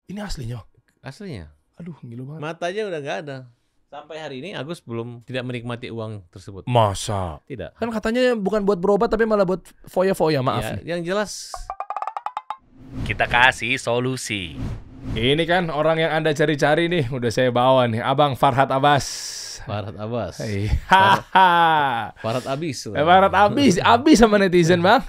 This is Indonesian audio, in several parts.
Ini aslinya. Aslinya. Aduh, gila banget. Matanya udah nggak ada. Sampai hari ini Agus belum tidak menikmati uang tersebut. Masa? Tidak. Kan katanya bukan buat berobat tapi malah buat foya-foya, maaf. Ya, yang jelas Kita kasih solusi. Ini kan orang yang Anda cari-cari nih, udah saya bawa nih, Abang Farhad Abbas. Farhad Abbas. Farhad Farhad Abis. abis sama netizen, Bang.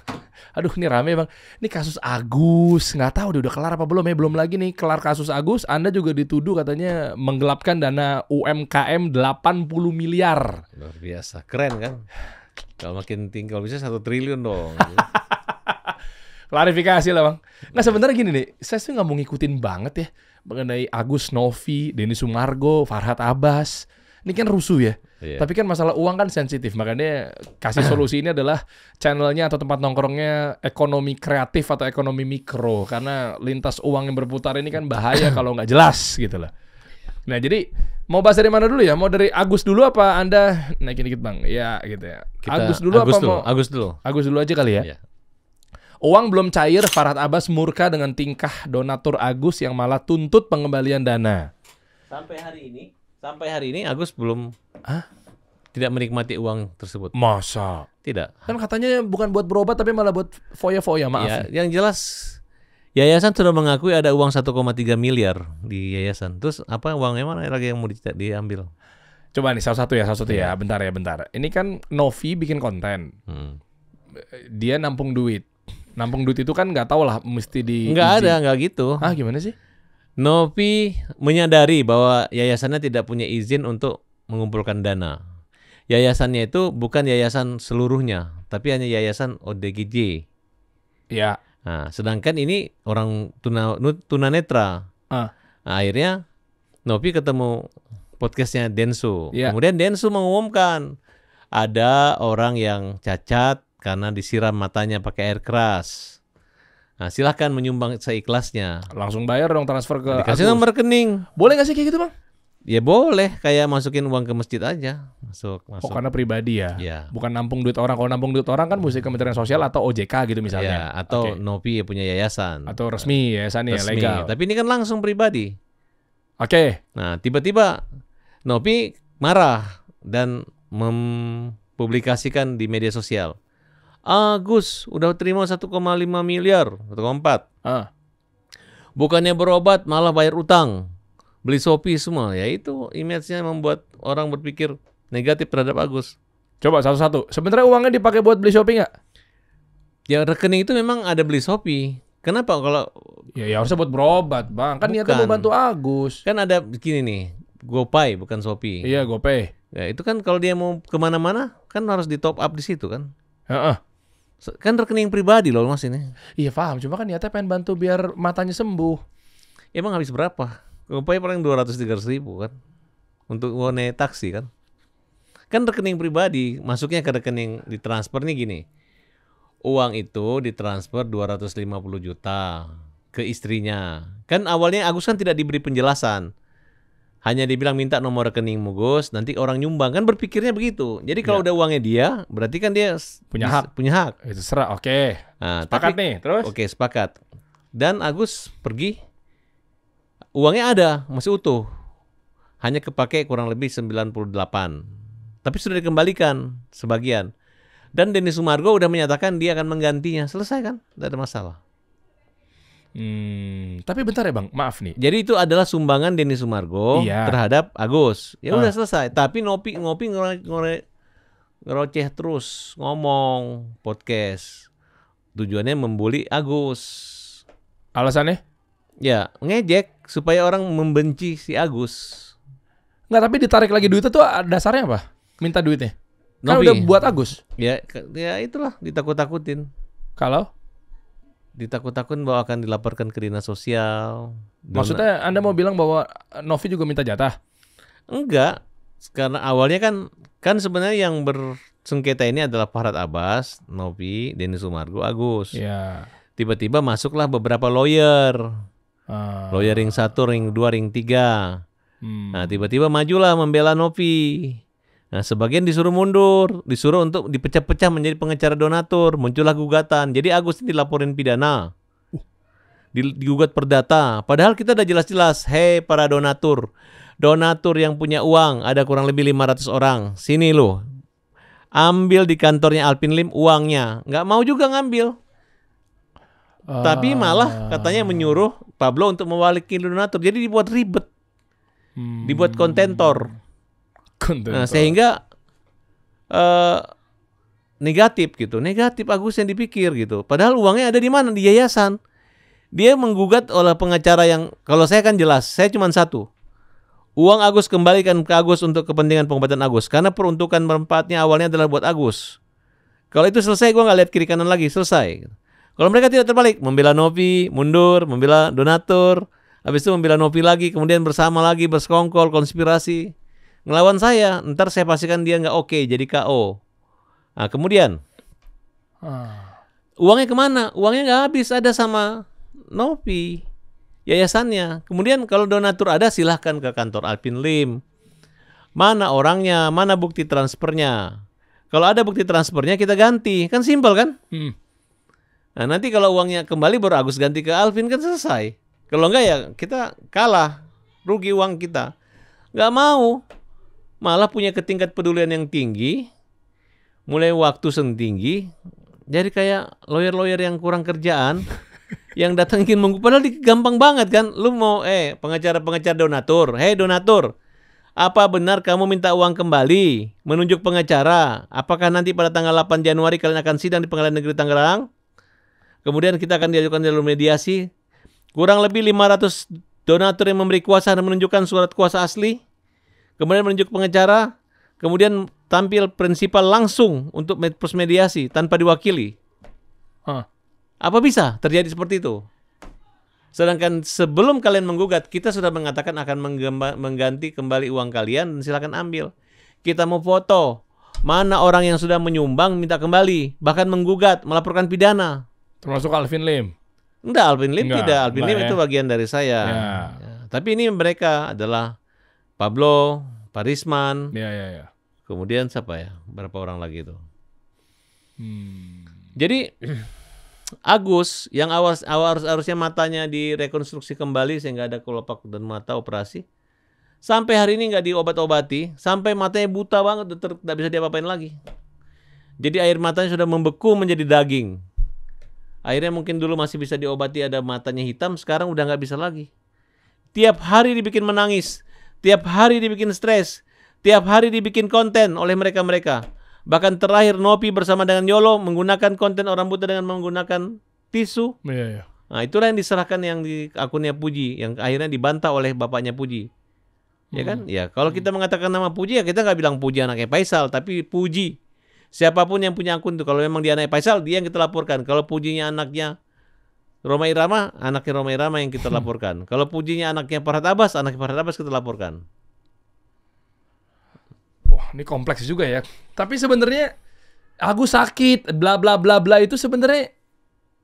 Aduh, ini rame, Bang. Ini kasus Agus, nggak tahu udah kelar apa belum ya? Belum lagi nih kelar kasus Agus. Anda juga dituduh katanya menggelapkan dana UMKM 80 miliar. Luar biasa, keren kan? Kalau makin tinggi, kalau bisa 1 triliun dong. Klarifikasi lah, Bang. Nah, sebenarnya gini nih, saya sih nggak mau ngikutin banget ya mengenai Agus Novi, Denny Sumargo, Farhad Abbas. Ini kan rusuh ya. Iya. Tapi kan masalah uang kan sensitif, makanya kasih solusi ini adalah channelnya atau tempat nongkrongnya ekonomi kreatif atau ekonomi mikro, karena lintas uang yang berputar ini kan bahaya kalau nggak jelas gitu lah. Nah, jadi mau bahas dari mana dulu ya? Mau dari Agus dulu apa Anda naikin dikit, Bang? Ya gitu ya. Agus dulu apa mau? Agus dulu aja kali ya. Iya. Uang belum cair, Farhad Abbas murka dengan tingkah donatur Agus yang malah tuntut pengembalian dana. Sampai hari ini Agus belum tidak menikmati uang tersebut. Masa? Tidak. Kan katanya bukan buat berobat tapi malah buat foya-foya, maaf. Ya, yang jelas yayasan sudah mengakui ada uang 1,3 miliar di yayasan. Terus apa uangnya mana lagi yang mau diambil? Coba nih salah satu ya. Bentar. Ini kan Novi bikin konten. Dia nampung duit. Nampung duit itu kan nggak tahu lah mesti di. Nggak gitu. Gimana sih? Novi menyadari bahwa yayasannya tidak punya izin untuk mengumpulkan dana. Yayasannya itu bukan yayasan seluruhnya, tapi hanya yayasan ODGJ. Ya. Nah, sedangkan ini orang tunanetra. Nah, akhirnya Novi ketemu podcastnya Densu. Ya. Kemudian Densu mengumumkan ada orang yang cacat karena disiram matanya pakai air keras. Nah, silahkan menyumbang seikhlasnya. Langsung bayar dong, transfer ke Dikasih nomor rekening. Boleh nggak sih kayak gitu, Bang? Ya boleh, kayak masukin uang ke masjid aja. Masuk. Oh, karena pribadi ya? Ya. Bukan nampung duit orang. Kalau nampung duit orang kan mesti Kementerian Sosial atau OJK gitu misalnya. Ya, atau Novi punya yayasan. Atau resmi yayasannya, Resmi. legal. Tapi ini kan langsung pribadi. Oke. Nah, tiba-tiba Novi marah dan mempublikasikan di media sosial. Agus udah terima 1,5 miliar, 1,4. Bukannya berobat malah bayar utang. Beli Shopee semua. Ya itu image-nya membuat orang berpikir negatif terhadap Agus. Coba satu-satu. Sebenarnya uangnya dipakai buat beli Shopee nggak? Ya rekening itu memang ada beli Shopee. Kenapa kalau Ya harusnya buat berobat, Bang. Kan niatnya mau bantu Agus. kan ada gini nih, GoPay bukan Shopee. Iya, GoPay. Ya itu kan kalau dia mau kemana-mana kan harus di top up di situ kan. Heeh. Kan rekening pribadi loh Mas ini. Iya paham, cuma kan niatnya pengen bantu biar matanya sembuh. Emang habis berapa? GoPay paling 200-300 ribu kan. Untuk naik taksi kan. Kan rekening pribadi, masuknya ke rekening ditransfer nih gini. Uang itu ditransfer 250 juta ke istrinya. Kan awalnya Agus kan tidak diberi penjelasan. Hanya dibilang minta nomor rekeningmu Gus, nanti orang nyumbang. Kan berpikirnya begitu. Jadi kalau udah uangnya dia, berarti kan dia Punya hak. Itu serah, oke. Nah, Sepakat nih, terus? Oke, sepakat. Dan Agus pergi, uangnya ada, masih utuh. Hanya kepake kurang lebih 98. Tapi sudah dikembalikan sebagian. Dan Denny Sumargo udah menyatakan dia akan menggantinya. Selesai kan? Tidak ada masalah. Tapi bentar ya Bang, maaf nih. Jadi itu adalah sumbangan Denny Sumargo terhadap Agus. Ya udah selesai. Tapi ngopi ngeroceh terus, ngomong podcast. Tujuannya membuli Agus. Alasannya? Ya, ngejek supaya orang membenci si Agus. Nggak, tapi ditarik lagi duitnya tuh dasarnya apa? Minta duitnya? Kan udah buat Agus. Ya itulah, ditakut-takutin. Kalau? Ditakut-takutin bahwa akan dilaporkan ke dinas sosial. Maksudnya Anda mau bilang bahwa Novi juga minta jatah? Enggak. Karena awalnya kan sebenarnya yang bersengketa ini adalah Farhad Abbas, Novi, Denny Sumargo, Agus. Ya. Tiba-tiba masuklah beberapa lawyer. Lawyer ring 1, ring 2, ring 3. Nah, tiba-tiba majulah membela Novi. Nah, sebagian disuruh mundur, disuruh untuk dipecah-pecah menjadi pengacara donatur, muncullah gugatan. Jadi Agus ini dilaporin pidana. digugat perdata. Padahal kita udah jelas-jelas, hei para donatur yang punya uang, ada kurang lebih 500 orang. Sini lo, ambil di kantornya Alpinlim uangnya. Nggak mau juga ngambil. Tapi malah katanya menyuruh Pablo untuk mewakili donatur. Jadi dibuat ribet. Dibuat kontentor. Nah, sehingga negatif gitu. Negatif Agus yang dipikir gitu. Padahal uangnya ada di mana? Di yayasan. Dia menggugat oleh pengacara yang, kalau saya kan jelas, saya cuma satu. Uang Agus kembalikan ke Agus untuk kepentingan pengobatan Agus. Karena peruntukan manfaatnya awalnya adalah buat Agus. Kalau itu selesai, gue nggak lihat kiri kanan lagi, selesai. Kalau mereka tidak terbalik, membela Novi, mundur, membela donatur, habis itu membela Novi lagi, kemudian bersama lagi, bersekongkol, konspirasi. Ngelawan saya, ntar saya pastikan dia nggak oke, jadi KO. Nah, kemudian, uangnya kemana? Uangnya nggak habis, ada sama Novi, yayasannya. Kemudian kalau donatur ada, silahkan ke kantor Alpinlim. Mana orangnya, mana bukti transfernya. Kalau ada bukti transfernya, kita ganti. Kan simpel kan? Nah, nanti kalau uangnya kembali, baru Agus ganti ke Alvin, kan selesai. Kalau enggak ya, kita kalah. Rugi uang kita. Nggak mau. Malah punya ketingkat pedulian yang tinggi. Mulai waktu tinggi. Jadi kayak lawyer-lawyer yang kurang kerjaan. Yang datang ingin padahal gampang banget kan. Lu mau pengacara-pengacara donatur. Hei donatur, apa benar kamu minta uang kembali? Menunjuk pengacara. Apakah nanti pada tanggal 8 Januari kalian akan sidang di Pengadilan Negeri Tangerang? Kemudian kita akan diajukan jalur mediasi. Kurang lebih 500 donatur yang memberi kuasa dan menunjukkan surat kuasa asli. Kemudian menunjuk pengacara. Kemudian tampil prinsipal langsung untuk proses mediasi tanpa diwakili. Apa bisa terjadi seperti itu? Sedangkan sebelum kalian menggugat, kita sudah mengatakan akan mengganti kembali uang kalian dan silakan ambil. Kita mau foto. Mana orang yang sudah menyumbang minta kembali. Bahkan menggugat, melaporkan pidana. Termasuk Alvin Lim? Enggak, Alvin Lim tidak. Alvin Lim ya. itu bagian dari saya. Ya. Tapi ini mereka adalah Pablo, Parisman. Ya. Kemudian siapa ya? Berapa orang lagi itu? Jadi Agus yang harusnya matanya direkonstruksi kembali sehingga ada kelopak dan mata operasi, sampai hari ini nggak diobat-obati, sampai matanya buta banget, nggak bisa diapa-apain lagi. Jadi air matanya sudah membeku menjadi daging. Akhirnya mungkin dulu masih bisa diobati, ada matanya hitam, sekarang udah nggak bisa lagi. Tiap hari dibikin menangis, tiap hari dibikin stres, tiap hari dibikin konten oleh mereka-mereka. Bahkan terakhir Nopi bersama dengan Yolo menggunakan konten orang buta dengan menggunakan tisu. Iya. Nah, itulah yang diserahkan yang di akunnya Puji, yang akhirnya dibantah oleh bapaknya Puji. Ya kan? Ya, kalau kita mengatakan nama Puji, ya kita nggak bilang Puji anaknya Faisal, tapi Puji. Siapapun yang punya akun itu, kalau memang dia anaknya Faisal, dia yang kita laporkan. Kalau Pujinya anaknya Roma Irama, anaknya Roma Irama yang kita laporkan. Kalau Pujinya anaknya Farhad Abbas, anaknya Farhad Abbas kita laporkan. Wah, ini kompleks juga ya. Tapi sebenarnya Agus sakit, bla bla bla bla itu sebenarnya,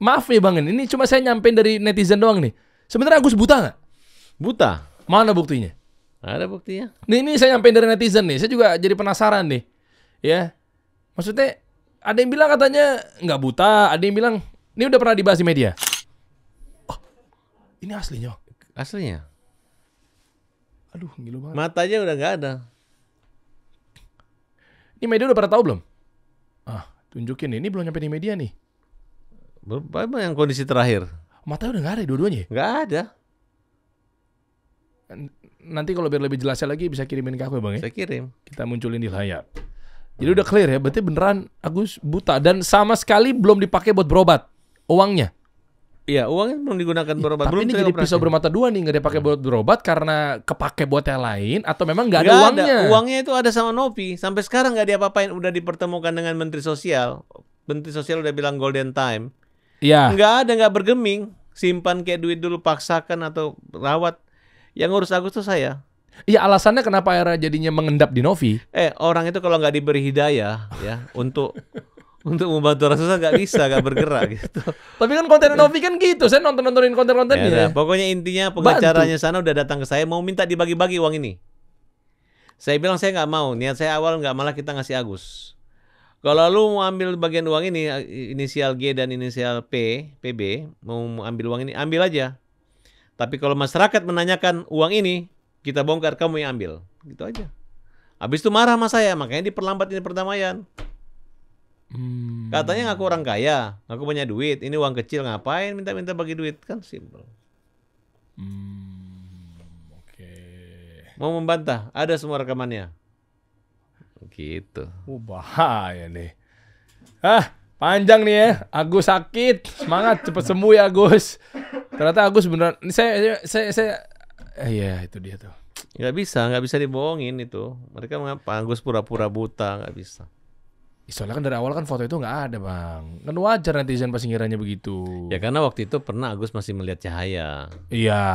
maaf nih Bang, ini cuma saya nyampein dari netizen doang nih. Sebenarnya Agus buta nggak? Buta. Mana buktinya? Ada buktinya. Ini saya nyampein dari netizen nih. Saya juga jadi penasaran nih. Ya, maksudnya ada yang bilang katanya nggak buta, ada yang bilang ini udah pernah dibahas di media. Oh, ini aslinya. Aslinya. Aduh, gila banget. Matanya udah nggak ada. Ini media udah pada tahu belum? Tunjukin nih. Ini belum nyampe di media nih. Berapa yang kondisi terakhir? Matanya udah nggak ada dua-duanya. Nggak ada. Nanti kalau biar lebih jelasnya lagi bisa kirimin ke aku ya Bang ya. Saya kirim. Kita munculin di layar. Jadi udah clear ya. Berarti beneran Agus buta dan sama sekali belum dipakai buat berobat uangnya. Iya, uangnya belum digunakan berobat. Tapi belum ini jadi pisau bermata dua nih, nggak dipakai buat berobat karena kepake buat yang lain atau memang nggak ada uangnya? Uangnya itu ada sama Novi. Sampai sekarang nggak diapa-apain. Udah dipertemukan dengan Menteri Sosial. Menteri Sosial udah bilang golden time. Iya. Nggak bergeming. Simpan kayak duit dulu, paksakan atau rawat. Yang ngurus Agus tuh saya. Iya, alasannya kenapa era jadinya mengendap di Novi? Orang itu kalau nggak diberi hidayah ya untuk membantu orang susah nggak bisa, nggak bergerak gitu. Tapi kan konten Novi kan gitu. Saya nontonin konten-kontennya. Pokoknya intinya pengacaranya sana udah datang ke saya mau minta dibagi-bagi uang ini. Saya bilang saya nggak mau. Niat saya awal nggak, malah kita ngasih Agus. Kalau lu mau ambil bagian uang ini, inisial G dan inisial PB, mau ambil uang ini, ambil aja. Tapi kalau masyarakat menanyakan uang ini, kita bongkar, kamu yang ambil. Gitu aja. Habis itu marah sama saya, makanya diperlambat ini perdamaian. Katanya ngaku orang kaya, ngaku punya duit, ini uang kecil, ngapain minta-minta bagi duit? Kan simpel. Oke. Mau membantah, ada semua rekamannya. Gitu. Bahaya nih. Panjang nih ya. Agus sakit. Semangat cepet sembuh ya Agus. Ternyata Agus beneran. Ini saya iya itu dia tuh. Nggak bisa dibohongin itu. Mereka mengapa Agus pura-pura buta, nggak bisa. Soalnya kan dari awal kan foto itu nggak ada bang. Kan wajar netizen pasti ngiranya begitu. Ya karena waktu itu pernah Agus masih melihat cahaya. Iya.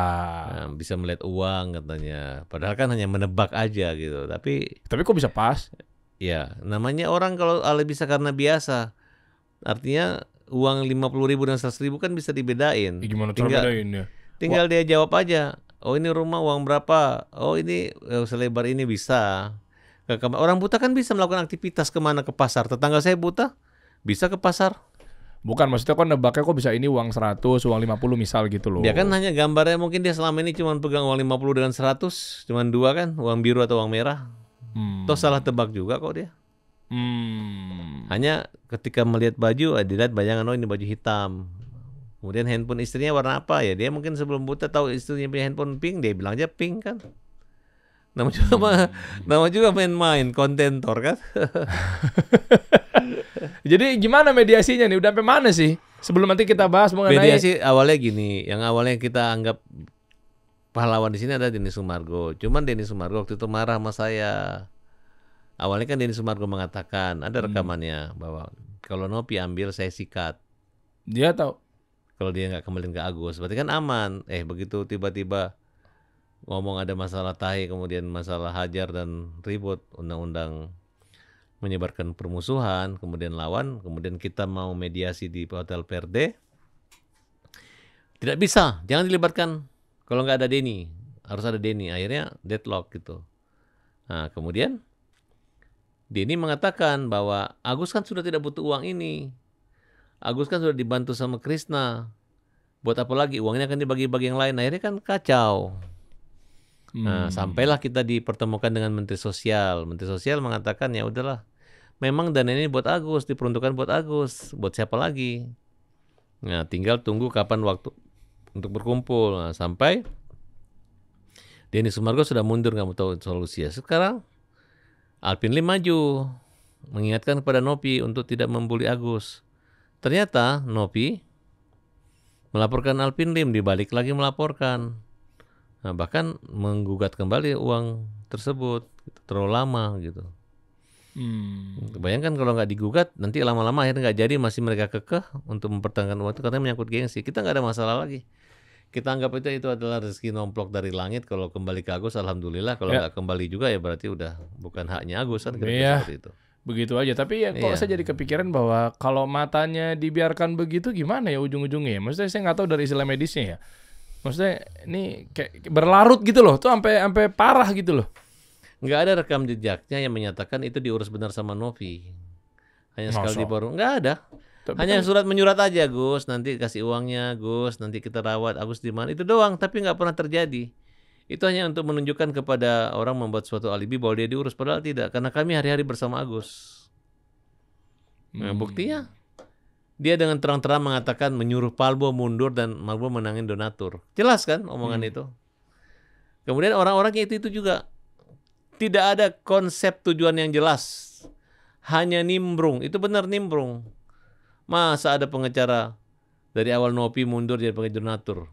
Nah, bisa melihat uang katanya. Padahal kan hanya menebak aja gitu. Tapi kok bisa pas? ya namanya orang kalau bisa karena biasa. Artinya uang 50.000 dan 100.000 kan bisa dibedain. Gimana cara bedain ya? Tinggal dia jawab aja. Oh ini rumah uang berapa? Oh ini selebar ini bisa. Orang buta kan bisa melakukan aktivitas kemana, ke pasar. Tetangga saya buta bisa ke pasar. Bukan, maksudnya kan nebaknya kok bisa ini uang 100, uang 50 misal gitu loh. Dia kan hanya gambarnya, mungkin dia selama ini cuma pegang uang 50 dengan 100, cuma dua kan, uang biru atau uang merah. Toh salah tebak juga kok dia. Hanya ketika melihat baju, dilihat bayangan, oh ini baju hitam. Kemudian handphone istrinya warna apa ya? Dia mungkin sebelum buta tahu istrinya punya handphone pink, dia bilang aja pink kan. Nama juga main-main, kontentor kan. Jadi gimana mediasinya nih? Udah sampai mana sih? Sebelum nanti kita bahas mengenai mediasi awalnya gini, yang awalnya kita anggap pahlawan di sini ada Denny Sumargo. Cuman Denny Sumargo waktu itu marah sama saya. Awalnya kan Denny Sumargo mengatakan, ada rekamannya bahwa kalau Nopi ambil saya sikat. Dia tahu. Kalau dia nggak kembaliin ke Agus, berarti kan aman. Begitu tiba-tiba ngomong ada masalah tahi, kemudian masalah hajar dan ribut, undang-undang menyebarkan permusuhan, kemudian lawan, kemudian kita mau mediasi di Hotel Verde. Tidak bisa, jangan dilibatkan. Kalau nggak ada Denny, harus ada Denny. Akhirnya deadlock gitu. Nah, kemudian Denny mengatakan bahwa Agus kan sudah tidak butuh uang ini. Agus kan sudah dibantu sama Krishna. Buat apa lagi? Uangnya akan dibagi-bagi yang lain. Akhirnya kan kacau. Nah, sampailah kita dipertemukan dengan Menteri Sosial. Menteri Sosial mengatakan ya udahlah, memang dana ini buat Agus, diperuntukkan buat Agus, buat siapa lagi? Nah, tinggal tunggu kapan waktu untuk berkumpul. Nah, sampai Denny Sumargo sudah mundur, nggak mau tahu solusinya. Sekarang Alvin Lim maju, mengingatkan kepada Nopi untuk tidak membuli Agus. Ternyata Nopi melaporkan Alvin Lim, dibalik lagi melaporkan. Nah, bahkan menggugat kembali uang tersebut, terlalu lama gitu. Bayangkan kalau nggak digugat, nanti lama-lama akhirnya nggak jadi, masih mereka kekeh untuk mempertahankan uang itu karena menyangkut gengsi. Kita nggak ada masalah lagi. Kita anggap itu adalah rezeki nomplok dari langit. Kalau kembali ke Agus, alhamdulillah. Kalau nggak kembali juga ya berarti udah bukan haknya Agus kan. Seperti itu. Begitu aja. Tapi ya kok saya jadi kepikiran bahwa kalau matanya dibiarkan begitu gimana ya ujung-ujungnya? Maksudnya saya nggak tahu dari istilah medisnya ya. Maksudnya ini kayak berlarut gitu loh, tuh sampai parah gitu loh. Nggak ada rekam jejaknya yang menyatakan itu diurus benar sama Novi. Hanya sekali di forum, nggak ada. Hanya surat menyurat aja, Gus, nanti kasih uangnya, Gus, nanti kita rawat, Agus di mana, itu doang. Tapi nggak pernah terjadi. Itu hanya untuk menunjukkan kepada orang, membuat suatu alibi bahwa dia diurus, padahal tidak. Karena kami hari-hari bersama Agus. Nah, buktinya dia dengan terang-terang mengatakan menyuruh Palbo mundur dan Palbo menangin donatur. Jelas kan omongan itu. Kemudian orang-orangnya itu juga tidak ada konsep tujuan yang jelas. Hanya nimbrung. Itu benar nimbrung. Masa ada pengecara dari awal Nopi mundur jadi pengecar donatur.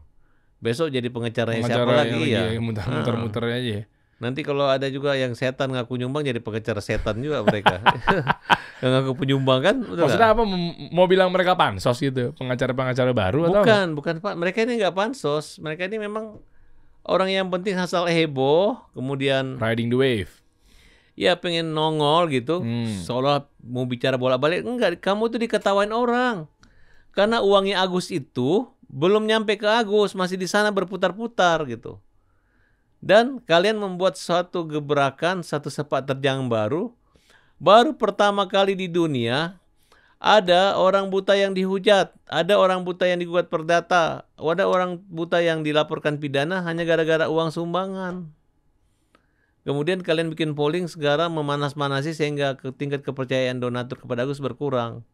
Besok jadi pengecaranya siapa lagi ya? Muter-muter aja ya. Nanti kalau ada juga yang setan ngaku nyumbang jadi pengecar setan juga mereka. Yang ngaku penyumbang kan? Maksudnya apa? Mau bilang mereka pansos gitu? Pengacara-pengacara baru atau? Bukan Pak. Mereka ini nggak pansos. Mereka ini memang orang yang penting asal heboh, kemudian riding the wave. Ya pengen nongol gitu. Seolah mau bicara bolak-balik. Enggak, kamu tuh diketawain orang. Karena uangnya Agus itu belum nyampe ke Agus, masih di sana berputar-putar gitu. Dan kalian membuat suatu gebrakan, satu sepak terjang baru, Baru pertama kali di dunia ada orang buta yang dihujat, ada orang buta yang digugat perdata, ada orang buta yang dilaporkan pidana hanya gara-gara uang sumbangan. Kemudian kalian bikin polling sekarang memanas-manasi sehingga tingkat kepercayaan donatur kepada Agus berkurang.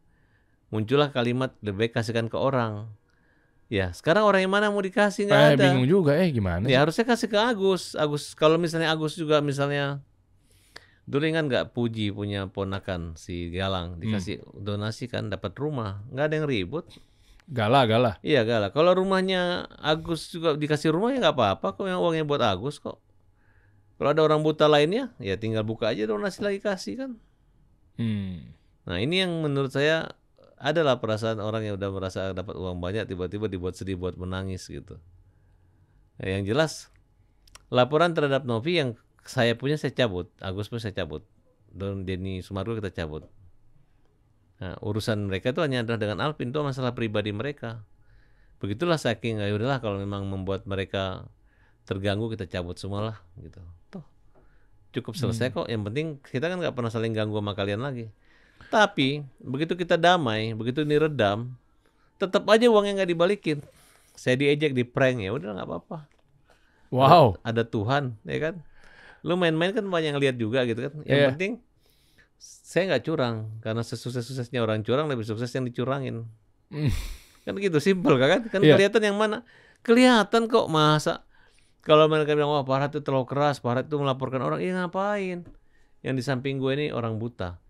Muncullah kalimat lebih baik kasihkan ke orang. Ya, sekarang orang yang mana mau dikasih nggak ada. Bingung juga, gimana sih? Ya harusnya kasih ke Agus. Kalau misalnya Agus juga misalnya dulu kan nggak Puji punya ponakan si Galang dikasih donasi kan dapat rumah, nggak ada yang ribut. Gala. Iya Gala. Kalau rumahnya Agus juga dikasih rumah ya nggak apa-apa kok, yang uangnya buat Agus kok. Kalau ada orang buta lainnya, ya tinggal buka aja donasi lagi kasih kan. Nah ini yang menurut saya adalah perasaan orang yang udah merasa dapat uang banyak tiba-tiba dibuat sedih, buat menangis gitu. Nah, yang jelas laporan terhadap Novi yang saya punya saya cabut, Agus pun saya cabut, dan Denny Sumargo kita cabut. Nah, urusan mereka itu hanya adalah dengan Alvin, itu masalah pribadi mereka. Begitulah saking ya udahlah kalau memang membuat mereka terganggu kita cabut semualah gitu. Tuh cukup selesai kok. Yang penting kita kan nggak pernah saling ganggu sama kalian lagi. Tapi begitu kita damai, begitu ini redam, tetap aja uangnya nggak dibalikin. Saya diejek, di prank, ya udah nggak apa-apa. Wow. Ada Tuhan, ya kan. Lu main-main kan banyak yang lihat juga gitu kan. Yang penting saya nggak curang, karena sesukses-suksesnya orang curang lebih sukses yang dicurangin. Kan gitu simpel kan? Kan kelihatan yang mana? Kelihatan kok, masa kalau mereka bilang wah Pak Harhat itu terlalu keras, Pak Harhat itu melaporkan orang, iya ngapain? Yang di samping gue ini orang buta.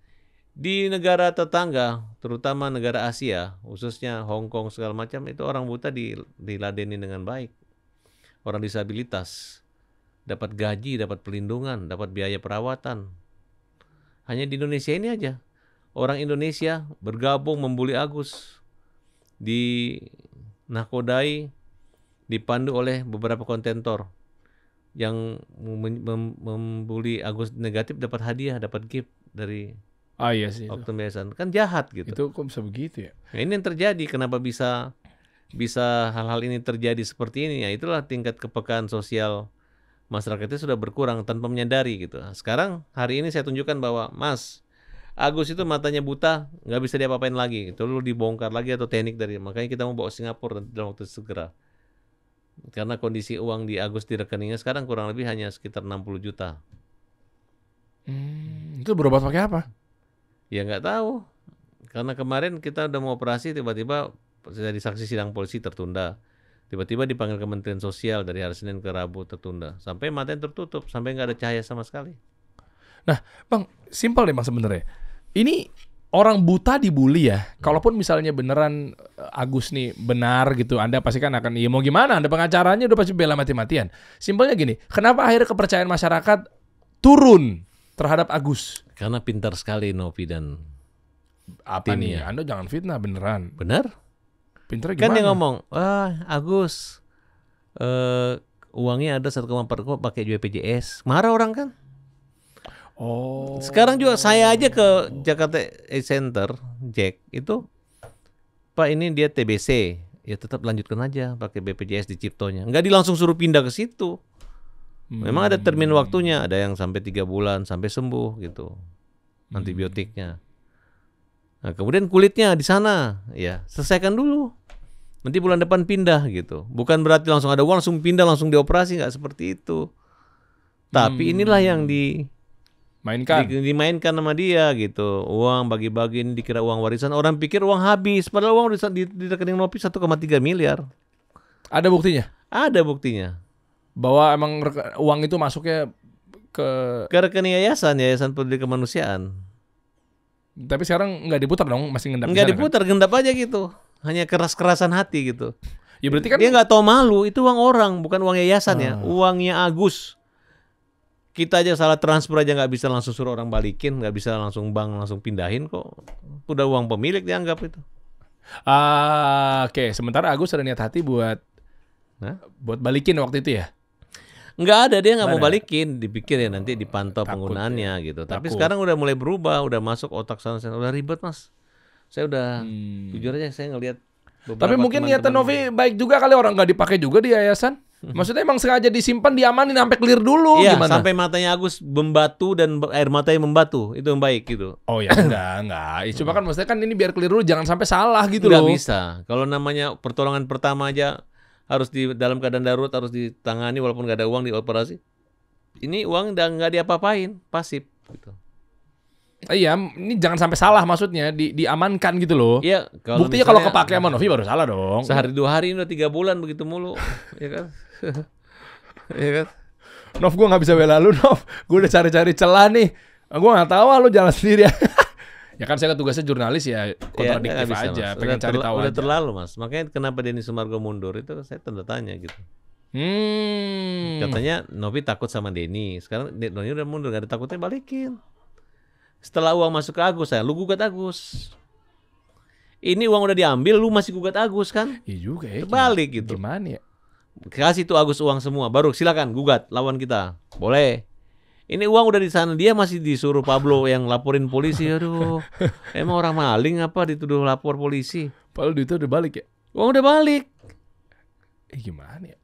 Di negara tetangga, terutama negara Asia, khususnya Hong Kong segala macam, itu orang buta diladeni dengan baik. Orang disabilitas dapat gaji, dapat pelindungan, dapat biaya perawatan. Hanya di Indonesia ini aja, orang Indonesia bergabung membuli Agus, dinakodai, dipandu oleh beberapa kontentor yang membuli Agus negatif, dapat hadiah, dapat gift dari Iya sih. Oknum Yayasan. Kan jahat gitu. Itu kok bisa begitu ya? Nah, ini yang terjadi. Kenapa bisa hal-hal ini terjadi seperti ini? Ya itulah tingkat kepekaan sosial masyarakat itu sudah berkurang tanpa menyadari gitu. Nah, sekarang hari ini saya tunjukkan bahwa Mas Agus itu matanya buta, nggak bisa diapa-apain lagi. Itu lu dibongkar lagi atau teknik dari. Makanya kita mau bawa Singapura dalam waktu segera. Karena kondisi uang di Agus di rekeningnya sekarang kurang lebih hanya sekitar 60 juta. Itu berobat pakai apa? Ya nggak tahu. Karena kemarin kita udah mau operasi, tiba-tiba jadi saksi sidang polisi tertunda. Tiba-tiba dipanggil Kementerian Sosial dari hari Senin ke Rabu tertunda. Sampai matanya tertutup, sampai nggak ada cahaya sama sekali. Nah, Bang, simpel deh Bang sebenarnya. Ini orang buta dibully ya. Kalaupun misalnya beneran Agus nih benar gitu, Anda pasti kan akan, ya mau gimana, Anda pengacaranya udah pasti bela mati-matian. Simpelnya gini, kenapa akhirnya kepercayaan masyarakat turun terhadap Agus? Karena pintar sekali Novi dan apa nih? timnya. Anda jangan fitnah beneran. Benar? Pintarnya Kan gimana? dia ngomong, wah Agus, uangnya ada 1,4 kok pakai BPJS. Marah orang kan? Oh. Sekarang juga saya aja ke Jakarta Center, Jack, itu Pak ini dia TBC, ya tetap lanjutkan aja pakai BPJS di Ciptonya. Nggak langsung suruh pindah ke situ. Memang ada termin waktunya, ada yang sampai 3 bulan sampai sembuh gitu antibiotiknya. Nah, kemudian kulitnya di sana, ya selesaikan dulu. Nanti bulan depan pindah gitu. Bukan berarti langsung ada uang langsung pindah langsung dioperasi, nggak seperti itu. Tapi inilah yang dimainkan sama dia gitu. Uang bagi-bagi ini dikira uang warisan. Orang pikir uang habis, padahal uang di rekening Novi 1,3 miliar. Ada buktinya? Ada buktinya. Bahwa emang uang itu masuknya ke rekening Yayasan Peduli Kemanusiaan. Tapi sekarang nggak diputar dong, masih ngendap. Nggak diputar, kan? Gendap aja gitu. Hanya keras-kerasan hati gitu. Ya berarti kan dia nggak tahu malu, itu uang orang, bukan uang yayasan ya, uangnya Agus. Kita aja salah transfer aja nggak bisa langsung suruh orang balikin, nggak bisa langsung bank langsung pindahin kok. Udah uang pemilik dianggap itu. Oke. Sementara Agus ada niat hati buat balikin waktu itu ya? Nggak ada, dia nggak mau balikin, dipikir ya nanti dipantau penggunaannya gitu. Tapi sekarang udah mulai berubah, udah masuk otak sana, udah ribet Mas. Saya udah jujur aja saya ngelihat. Tapi mungkin niatan Novi baik juga kali, orang nggak dipakai juga di yayasan. Maksudnya emang sengaja disimpan, diamanin sampai clear dulu Iya, gimana? sampai matanya Agus membatu dan air matanya membatu. Itu yang baik gitu. Oh ya enggak. Cuma kan maksudnya kan ini biar clear dulu, jangan sampai salah gitu Nggak loh. bisa. Kalau namanya pertolongan pertama aja harus di dalam keadaan darurat harus ditangani walaupun nggak ada uang dioperasi. Ini uang udah nggak diapa-apain, pasif gitu. Iya, ini jangan sampai salah maksudnya, diamankan gitu loh. Iya, Buktinya kalau kepake sama Novi baru salah dong. sehari 2 hari ini udah 3 bulan begitu mulu, ya kan? Ya kan? Nov, gue nggak bisa bela lu, Nov. Gue udah cari-cari celah nih. Gue nggak tahu, lu jalan sendiri. Ya kan saya tugasnya jurnalis ya, kontradiktif nggak bisa, aja. Mas. Pengen cari tahu udah aja. terlalu, Mas. Makanya kenapa Denny Sumargo mundur itu saya tanda tanya gitu. Katanya Novi takut sama Denny. Sekarang Denny udah mundur, gak ada takutnya, balikin. Setelah uang masuk ke Agus, lu gugat Agus. Ini uang udah diambil, lu masih gugat Agus kan? Iya juga ya. Terbalik gitu. Gimana ya? Kasih tuh Agus uang semua, baru silakan gugat lawan kita. Boleh. Ini uang udah di sana, dia masih disuruh Pablo yang laporin polisi. Aduh, emang orang maling apa dituduh lapor polisi? Padahal duitnya udah balik ya? Uang udah balik. Gimana ya?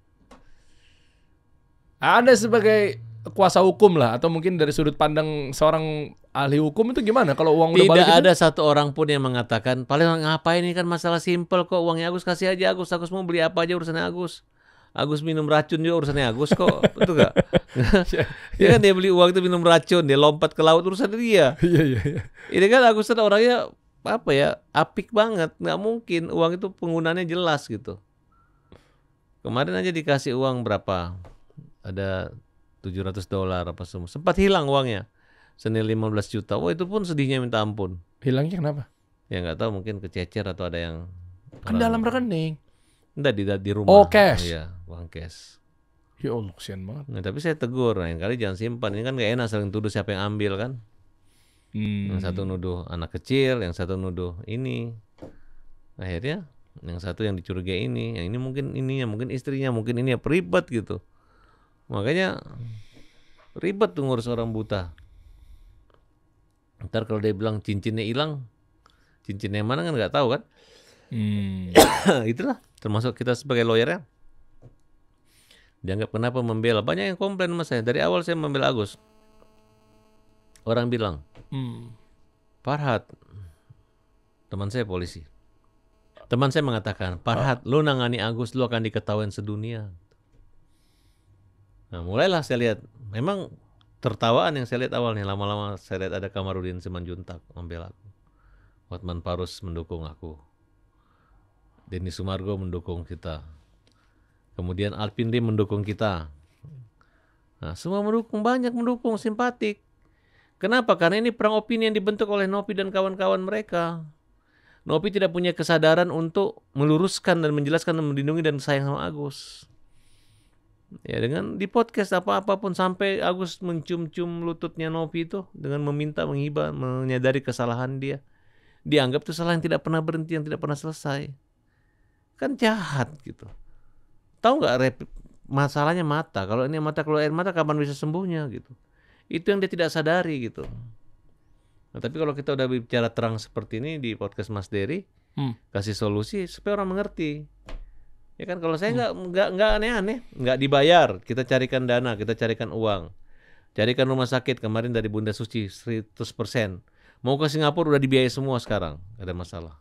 Ada sebagai kuasa hukum lah, atau mungkin dari sudut pandang seorang ahli hukum itu gimana kalau uang udah balik? Tidak ada satu orang pun yang mengatakan, paling ngapain ini kan masalah simpel kok, uangnya Agus kasih aja Agus mau beli apa aja urusannya Agus. Agus minum racun juga urusannya Agus kok, betul gak? Ya kan dia beli uang itu minum racun, dia lompat ke laut urusannya dia. Iya. Ini kan Agus kan orangnya apa ya, apik banget, nggak mungkin uang itu penggunaannya jelas gitu. Kemarin aja dikasih uang berapa? Ada $700 apa semua. Sempat hilang uangnya. Senilai 15 juta. Wah, itu pun sedihnya minta ampun. Hilangnya kenapa? Ya nggak tahu, mungkin kececer atau ada yang Kan dalam rekening. enggak di rumah. Oh, cash. Iya, uang cash. Ya Allah, kesian banget. Nah, tapi saya tegur, lain kali jangan simpan. Ini kan nggak enak saling tuduh siapa yang ambil kan. Yang satu nuduh anak kecil, yang satu nuduh ini. Akhirnya yang satu yang dicurigai ini, yang ini mungkin ininya, mungkin istrinya, mungkin ini ya, ribet gitu. Makanya ribet tuh ngurus orang buta. Ntar kalau dia bilang cincinnya hilang, cincinnya mana kan nggak tahu kan. Itulah termasuk kita sebagai lawyernya. Dianggap kenapa membela. Banyak yang komplain sama saya. Dari awal saya membela Agus. Orang bilang, Farhad, teman saya polisi. Teman saya mengatakan, Farhad, lu nangani Agus, lu akan diketahuin sedunia. Nah, mulailah saya lihat. Memang tertawaan yang saya lihat awalnya. Lama-lama saya lihat ada Kamarudin Simanjuntak membela aku. Hotman Parus mendukung aku. Denny Sumargo mendukung kita. Kemudian Alvin Lim mendukung kita. Nah, semua mendukung, banyak mendukung, simpatik. Kenapa? Karena ini perang opini yang dibentuk oleh Novi dan kawan-kawan mereka. Novi tidak punya kesadaran untuk meluruskan dan menjelaskan dan melindungi dan sayang sama Agus. Ya, dengan di podcast apapun sampai Agus mencium-cium lututnya Novi itu dengan meminta, menghibah, menyadari kesalahan dia. Dianggap itu salah yang tidak pernah berhenti, yang tidak pernah selesai. Kan jahat gitu. Tahu nggak masalahnya mata? Kalau ini mata keluar air mata, kapan bisa sembuhnya gitu? Itu yang dia tidak sadari gitu. Nah, tapi kalau kita udah bicara terang seperti ini di podcast Mas Dery, kasih solusi supaya orang mengerti. Ya kan, kalau saya nggak aneh-aneh, nggak dibayar, kita carikan dana, kita carikan uang, carikan rumah sakit kemarin dari Bunda Suci 100%. Mau ke Singapura udah dibiayai semua sekarang, gak ada masalah.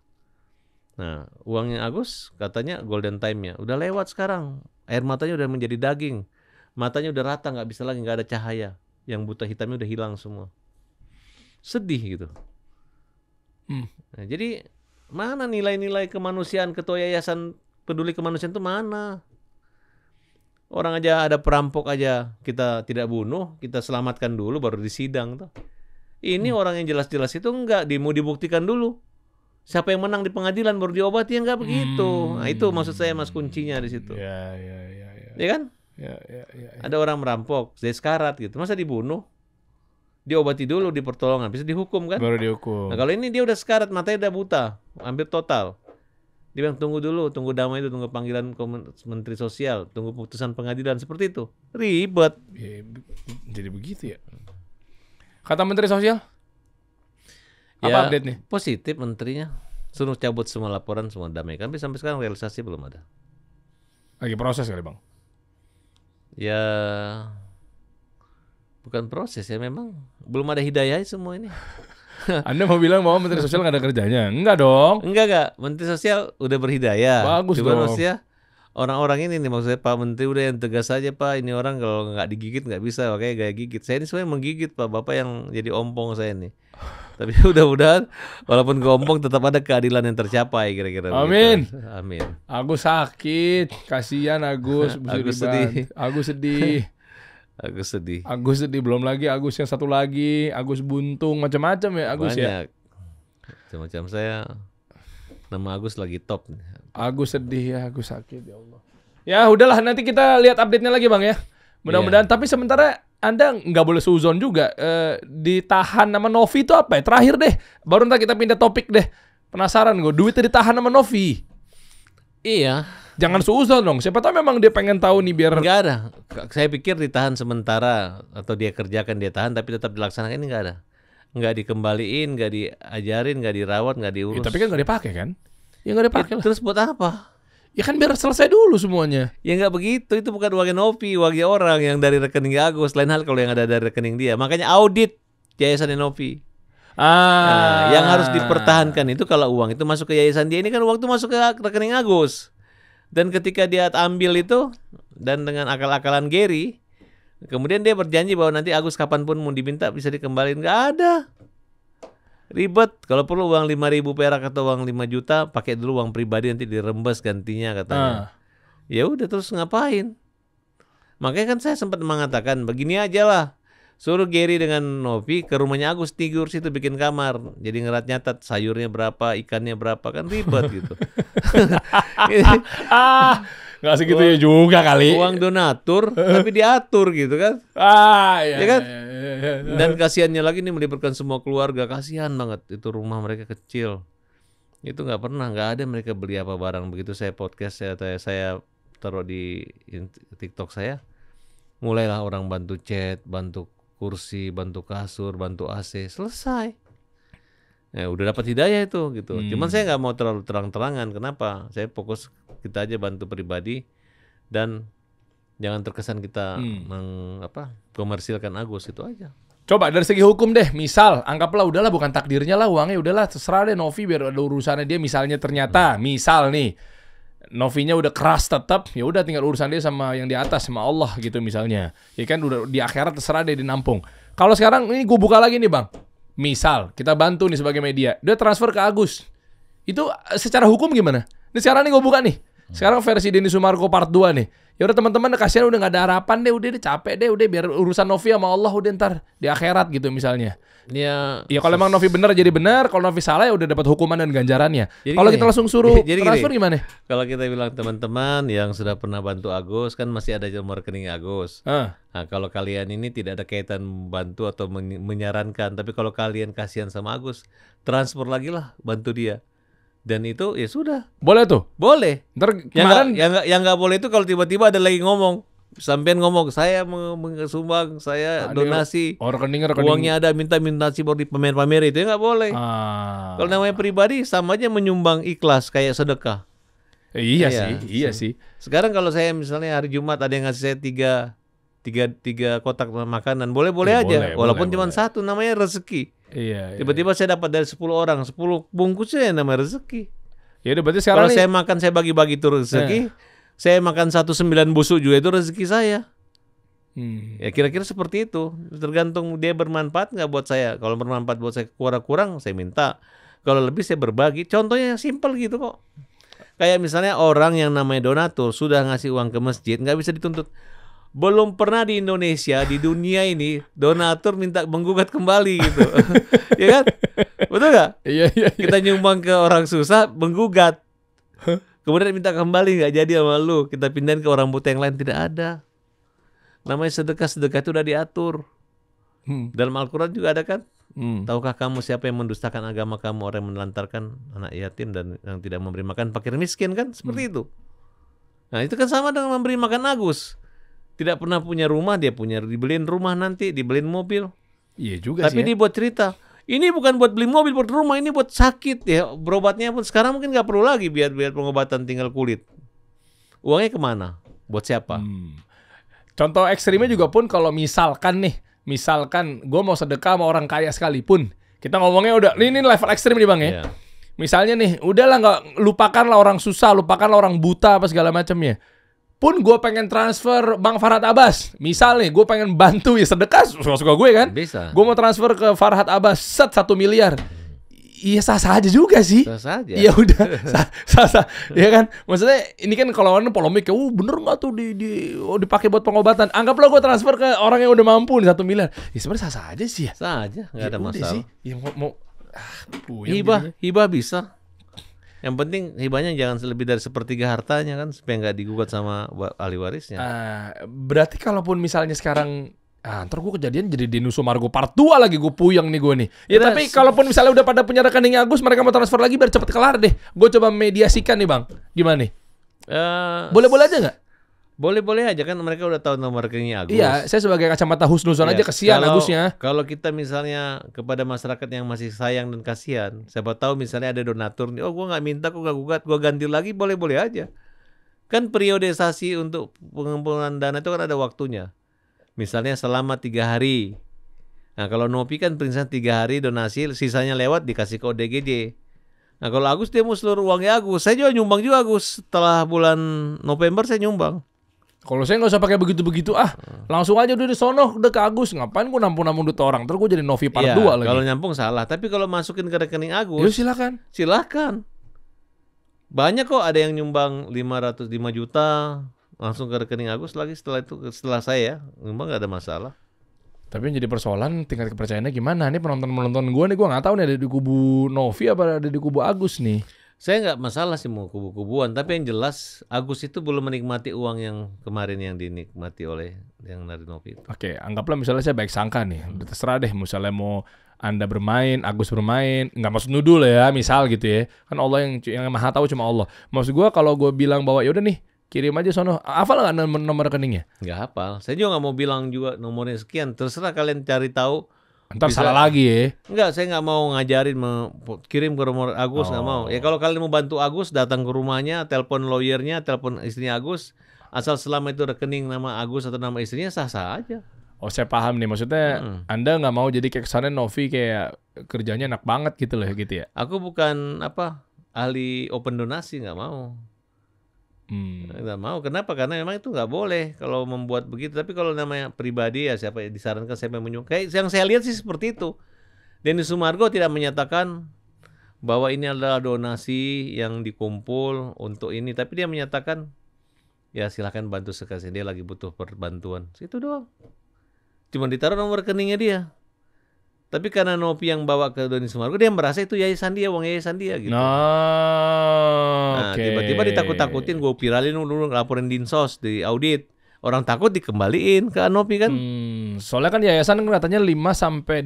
Nah, uangnya Agus katanya golden time-nya udah lewat sekarang, air matanya udah menjadi daging, matanya udah rata, nggak bisa lagi, nggak ada cahaya, yang buta hitamnya udah hilang semua. Sedih gitu. Nah, jadi mana nilai-nilai kemanusiaan? Ketua Yayasan Peduli Kemanusiaan itu mana? Orang aja ada perampok aja kita tidak bunuh, kita selamatkan dulu baru disidang tuh. Ini orang yang jelas-jelas itu enggak mau dibuktikan dulu. Siapa yang menang di pengadilan baru diobati, enggak begitu. Nah, itu maksud saya Mas kuncinya di situ. Ya. Ya kan? Ya. Ada orang merampok, dia sekarat gitu. Masa dibunuh? Diobati dulu di pertolongan, bisa dihukum kan? Baru dihukum. Nah, kalau ini dia udah sekarat, matanya udah buta, hampir total. Dia bilang tunggu dulu, tunggu damai itu, tunggu panggilan Menteri Sosial, tunggu putusan pengadilan, seperti itu. Ribet. Ya, jadi begitu ya. Kata Menteri Sosial? Apa Ya, update nih? positif menterinya. Suruh cabut semua laporan, semua damai. Tapi sampai sekarang realisasi belum ada. Lagi proses kali Bang. Ya bukan proses ya, memang belum ada hidayah semua ini. Anda mau bilang bahwa Menteri Sosial nggak ada kerjanya? Enggak dong. Enggak. Menteri Sosial udah berhidayah. Bagus Cuma dong. maksudnya orang-orang ini nih, maksudnya Pak Menteri udah yang tegas aja Pak. Ini orang kalau nggak digigit nggak bisa, makanya gaya gigit. Saya ini sebenarnya menggigit Pak. Bapak yang jadi ompong saya nih. Tapi mudah-mudahan walaupun keompong tetap ada keadilan yang tercapai kira-kira. Amin. Begitu. Amin. Agus sakit, kasihan Agus. Agus sedih. Agus sedih. Aku sedih. Agus sedih, belum lagi Agus yang satu lagi, Agus buntung, macam-macam ya Agus ya. Banyak. Macam-macam saya. Nama Agus lagi top. Agus sedih ya, Agus sakit ya Allah. Ya udahlah, nanti kita lihat update-nya lagi Bang ya. Mudah-mudahan. Tapi sementara Anda nggak boleh suzon juga. Ditahan sama Novi itu apa ya? Terakhir deh, baru ntar kita pindah topik deh. Penasaran gue, duitnya ditahan sama Novi. Iya. Jangan suzon dong. Siapa tahu memang dia pengen tahu nih biar. Nggak ada. Saya pikir ditahan sementara atau dia kerjakan dia tahan tapi tetap dilaksanakan, ini nggak ada. Nggak dikembaliin, nggak diajarin, nggak dirawat, nggak diurus. Ya, tapi kan nggak dipakai kan? Ya nggak dipakai lah. Terus buat apa? Ya kan biar selesai dulu semuanya. Ya nggak begitu. Itu bukan uangnya Novi, uangnya orang yang dari rekening Agus. Lain hal kalau yang ada dari rekening dia. Makanya audit yayasan Novi. Nah, yang harus dipertahankan itu kalau uang itu masuk ke yayasan dia, ini kan uang itu masuk ke rekening Agus. Dan ketika dia ambil itu dan dengan akal-akalan Gary, kemudian dia berjanji bahwa nanti Agus kapanpun mau diminta bisa dikembaliin. Nggak ada. Ribet. Kalau perlu uang 5.000 perak atau uang 5 juta, pakai dulu uang pribadi nanti dirembes gantinya katanya. Ya udah, terus ngapain? Makanya kan saya sempat mengatakan begini aja lah. Suruh Gary dengan Novi ke rumahnya Agus, tidur situ bikin kamar. Jadi nyatat sayurnya berapa, ikannya berapa, kan ribet gitu. Nggak segitu ya juga kali. Uang donatur tapi diatur gitu kan. Iya, Ya kan? iya. Dan kasihannya lagi nih melibatkan semua keluarga, kasihan banget. Itu rumah mereka kecil. Itu nggak ada mereka beli apa barang. Begitu saya podcast, saya taruh di TikTok saya, mulailah orang bantu chat, bantu kursi, bantu kasur, bantu AC, selesai. Ya udah dapat hidayah itu gitu. Cuman saya nggak mau terlalu terang-terangan. Kenapa? Saya fokus kita aja bantu pribadi dan jangan terkesan kita komersilkan Agus, itu aja. Coba dari segi hukum deh, misal anggaplah udahlah bukan takdirnya lah, uangnya udahlah terserah deh Novi biar ada urusannya dia. Misalnya ternyata misal nih Novinya udah keras tetap, ya udah tinggal urusan dia sama yang di atas, sama Allah gitu misalnya. Ya kan udah di akhirat terserah dia dinampung. Kalau sekarang ini gue buka lagi nih Bang. Misal kita bantu nih sebagai media, dia transfer ke Agus. Itu secara hukum gimana? Ini sekarang nih gue buka nih. Sekarang versi Denny Sumarko part 2 nih. Ya udah teman-teman, kasihan udah nggak ada harapan deh, udah capek deh, udah biar urusan Novi sama Allah udah ntar di akhirat gitu misalnya. Ya kalau emang Novi benar jadi benar, kalau Novi salah ya udah dapat hukuman dan ganjarannya. Kalau kita langsung suruh transfer gimana? Kalau kita bilang teman-teman yang sudah pernah bantu Agus kan masih ada nomor rekening Agus. Nah, kalau kalian ini tidak ada kaitan bantu atau menyarankan, tapi kalau kalian kasihan sama Agus, transfer lagi lah bantu dia. Dan itu ya sudah. Boleh tuh? Boleh. Ntar kemarin yang nggak boleh itu kalau tiba-tiba ada lagi ngomong. Sampean ngomong, saya sumbang, saya donasi, rekening. Uangnya ada, minta sih baru dipamer-pamer, itu ya nggak boleh. Kalau namanya pribadi sama aja menyumbang ikhlas kayak sedekah. Iya sih. Sekarang kalau saya misalnya hari Jumat ada yang ngasih saya tiga kotak makanan, boleh aja, walaupun cuma satu, namanya rezeki. Iya. Tiba-tiba saya dapat dari 10 orang 10 bungkusnya namanya rezeki. Ya udah berarti sekarang kalau saya makan, saya bagi-bagi itu rezeki. Saya makan 1,9 busuk juga itu rezeki saya. Ya kira-kira seperti itu. Tergantung dia bermanfaat nggak buat saya. Kalau bermanfaat buat saya kurang-kurang, saya minta. Kalau lebih saya berbagi. Contohnya simpel gitu kok. Kayak misalnya orang yang namanya donatur sudah ngasih uang ke masjid, nggak bisa dituntut. Belum pernah di Indonesia, di dunia ini donatur minta menggugat kembali gitu. Ya kan? Betul nggak? Iya. Kita nyumbang ke orang susah, menggugat. Kemudian minta kembali, nggak jadi sama lu, kita pindahin ke orang buta yang lain, tidak ada. Namanya sedekah itu udah diatur. Dalam Al-Quran juga ada kan? Tahukah kamu siapa yang mendustakan agama kamu, orang yang menelantarkan anak yatim dan yang tidak memberi makan fakir miskin, kan? Seperti itu. Nah itu kan sama dengan memberi makan Agus. Tidak pernah punya rumah, dia punya, dibeliin rumah nanti, dibeliin mobil. Iya juga sih. Tapi dia buat cerita. Ini bukan buat beli mobil, buat rumah, ini buat sakit ya. Berobatnya pun sekarang mungkin nggak perlu lagi biar pengobatan tinggal kulit. Uangnya kemana? Buat siapa? Contoh ekstrimnya juga pun kalau misalkan gue mau sedekah sama orang kaya sekalipun, kita ngomongnya udah ini level ekstrim nih Bang ya. Iya. Misalnya nih, udahlah nggak, lupakanlah orang susah, lupakanlah orang buta apa segala macamnya. Pun gue pengen transfer Bang Farhad Abbas, misal nih gue pengen bantu ya sedekah suka-suka gue kan. Bisa. Gue mau transfer ke Farhad Abbas 1 miliar. Iya sah-sah aja juga sih. Sah saja. Iya udah sah-sah. Ya kan? Maksudnya ini kan kalau orang polemik ya, bener nggak tuh dipakai buat pengobatan? Anggaplah gue transfer ke orang yang udah mampu nih 1 miliar. Ya sebenarnya sah-sah aja sih ya. Sah aja, nggak ada Ya udah masalah. sih. Ya puyeng jadinya. Hibah bisa. Yang penting hibahnya jangan lebih dari 1/3 hartanya kan, supaya nggak digugat sama ahli warisnya. Berarti kalaupun misalnya sekarang ntar gue kejadian jadi Denu Sumargo part 2 lagi, gue puyeng nih gue nih. Ya Udah, tapi kalaupun misalnya udah pada punya rekening Agus, mereka mau transfer lagi biar cepet kelar deh. Gue coba mediasikan nih Bang. Gimana nih? Boleh-boleh aja nggak? Boleh-boleh aja kan, mereka udah tahu nomor rekeningnya Agus. Iya, saya sebagai kacamata husnuzon Iya, aja kesian Agusnya. Kalau kita misalnya kepada masyarakat yang masih sayang dan kasihan, siapa tahu misalnya ada donatur nih, gue nggak minta, gue nggak gugat, gue ganti lagi, boleh-boleh aja. Kan periodisasi untuk pengumpulan dana itu kan ada waktunya. Misalnya selama 3 hari. Nah kalau Nopi kan prinsipnya 3 hari donasi, sisanya lewat dikasih ke ODGJ. Nah kalau Agus dia mau seluruh uangnya Agus, saya juga nyumbang juga Agus. Setelah bulan November saya nyumbang. Kalau saya nggak usah pakai begitu-begitu, langsung aja udah di sono, udah ke Agus. Ngapain gue nampung-nampung duit orang? Terus gue jadi Novi part 2 lagi. Kalau nyampung salah, tapi kalau masukin ke rekening Agus, Yuk silakan. silakan. Banyak kok, ada yang nyumbang 505 juta langsung ke rekening Agus lagi setelah saya nyumbang, nggak ada masalah. Tapi yang jadi persoalan tingkat kepercayaannya gimana? Ini penonton-penonton gue nih, gue nggak tahu nih ada di kubu Novi apa ada di kubu Agus nih. Saya nggak masalah sih mau kubu-kubuan, tapi yang jelas Agus itu belum menikmati uang yang kemarin yang dinikmati oleh yang dari Novi itu. Oke, anggaplah misalnya saya baik sangka nih, udah terserah deh. Misalnya mau Anda bermain, Agus bermain, nggak maksud nuduh lah ya, misal gitu ya. Kan Allah yang maha tahu cuma Allah. Maksud gue kalau gue bilang bahwa yaudah nih, kirim aja sono. Hafal nggak nomor rekeningnya? Nggak hafal. Saya juga nggak mau bilang juga nomornya sekian. Terserah kalian cari tahu. Ntar Bisa. salah lagi ya. Enggak, saya nggak mau ngajarin kirim ke nomor Agus, nggak mau. Ya kalau kalian mau bantu Agus, datang ke rumahnya, telepon lawyernya, telepon istrinya Agus. Asal selama itu rekening nama Agus atau nama istrinya, sah-sah aja. Oh saya paham nih, maksudnya Anda nggak mau jadi kayak kesannya Novi kayak kerjanya enak banget gitu loh gitu ya. Aku bukan ahli open donasi, nggak mau. Nggak mau. Kenapa? Karena memang itu nggak boleh kalau membuat begitu. Tapi kalau namanya pribadi ya siapa yang disarankan, saya menyukai. Kayak yang saya lihat sih seperti itu. Deni Sumargo tidak menyatakan bahwa ini adalah donasi yang dikumpul untuk ini, tapi dia menyatakan ya silakan bantu sekali, dia lagi butuh perbantuan. Itu doang. Cuma ditaruh nomor rekeningnya dia. Tapi karena Novi yang bawa ke Deni Sumargo, dia merasa itu yayasan dia, uang yayasan dia gitu. Nah, tiba-tiba ditakut-takutin, gue viralin dulu, laporin dinsos, di audit. Orang takut dikembaliin ke Novi kan. Soalnya kan yayasan katanya 5-12%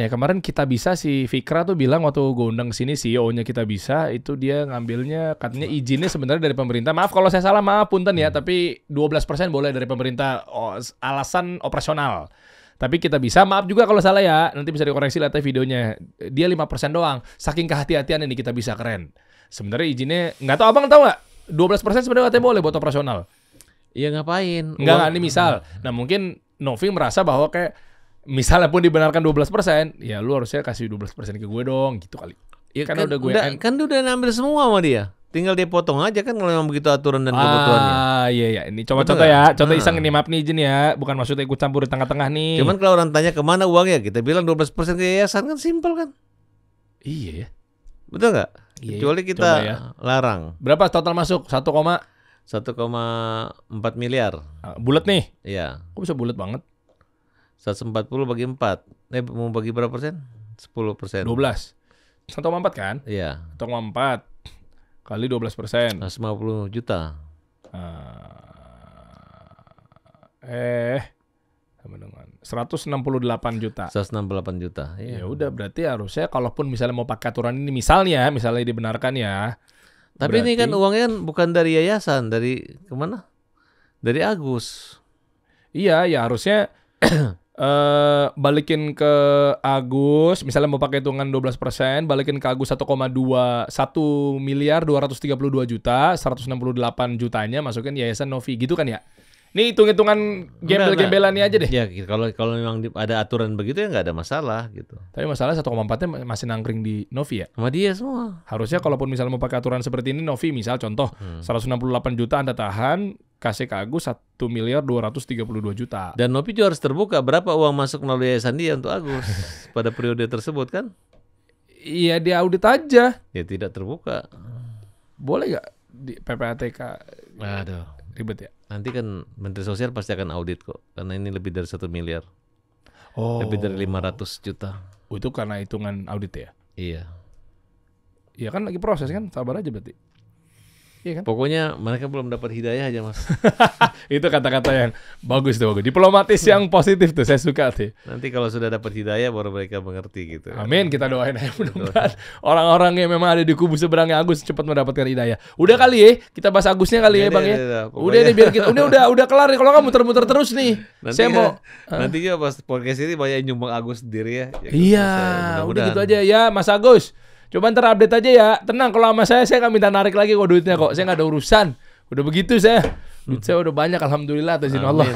ya. Kemarin Kita Bisa si Fikra tuh bilang waktu gue undang sini CEO-nya Kita Bisa, itu dia ngambilnya katanya izinnya sebenarnya dari pemerintah. Maaf kalau saya salah, maaf punten ya, tapi 12% boleh dari pemerintah, alasan operasional. Tapi Kita Bisa, maaf juga kalau salah ya, nanti bisa dikoreksi lihat videonya. Dia 5% doang. Saking kehati-hatian ini Kita Bisa, keren. Sebenarnya izinnya nggak tahu, abang tahu nggak? 12% sebenarnya katanya boleh buat operasional. Iya ngapain? Enggak, ini misal. Nah mungkin Novi merasa bahwa kayak misalnya pun dibenarkan 12%, ya lu harusnya kasih 12% ke gue dong, gitu kali. Ya kan udah gue kan udah ngambil semua sama dia. Tinggal dia potong aja kan kalau memang begitu aturan dan kebutuhannya. Iya. Ini coba contoh ya. Contoh iseng ini, maaf nih izin ya. Bukan maksudnya ikut campur di tengah-tengah nih. Cuman kalau orang tanya kemana uangnya, kita bilang 12% ke yayasan, kan simpel kan. Iya ya. Betul nggak? Iya, Kecuali kita ya. larang. Berapa total masuk? 1,4 miliar. Bulat nih. Iya. Kok bisa bulat banget? 140 bagi 4. Mau bagi berapa persen? 10%. 12. 1,4 kan? Iya. 1,4 kali 12%. 150 juta. Sama dengan 168 juta. 168 juta. Ya Iya. udah, berarti harusnya kalaupun misalnya mau pakai aturan ini, misalnya dibenarkan ya. Tapi ini kan berarti- uangnya kan bukan dari yayasan, dari kemana? Dari Agus. Iya, ya harusnya balikin ke Agus, misalnya mau pakai hitungan 12%, balikin ke Agus 1,1 miliar 232 juta, 168 jutanya masukin yayasan Novi, gitu kan ya? Ini hitung-hitungan gembel-gembelannya aja deh. Ya kalau memang ada aturan begitu ya nggak ada masalah gitu. Tapi masalah 1,4-nya masih nangkring di Novi ya. Sama dia semua. Harusnya kalaupun misalnya mau pakai aturan seperti ini, Novi misal contoh 168 juta Anda tahan, kasih ke Agus 1.232 juta. Dan Novi juga harus terbuka berapa uang masuk melalui yayasan dia untuk Agus pada periode tersebut kan? Iya, dia audit aja. Ya tidak terbuka. Boleh nggak di PPATK? Aduh. Ribet ya. Nanti kan Menteri Sosial pasti akan audit kok, karena ini lebih dari 1 miliar, lebih dari 500 juta. Oh, itu karena hitungan audit ya? Iya. Iya kan lagi proses kan, sabar aja berarti. Iya kan? Pokoknya mereka belum dapat hidayah aja mas. Itu kata-kata yang bagus tuh, bagus. Diplomatis yang positif tuh, saya suka tuh. Nanti kalau sudah dapat hidayah baru mereka mengerti gitu. Amin, kita doain aja mudah-mudahan orang-orang yang memang ada di kubu seberangnya Agus cepat mendapatkan hidayah. Udah kali ya, kita bahas Agusnya kali ya Bang ya. Udah nih biar kita udah kelar nih, kalau kamu muter-muter terus nih. Nanti Saya mau nanti juga pas podcast ini banyak yang nyumbang Agus sendiri ya. Iya, udah gitu aja ya Mas Agus. Coba ntar update aja ya. Tenang, kalau sama saya nggak minta narik lagi kok duitnya kok. Saya nggak ada urusan. Udah begitu saya. Duit saya udah banyak, alhamdulillah atas izin Allah.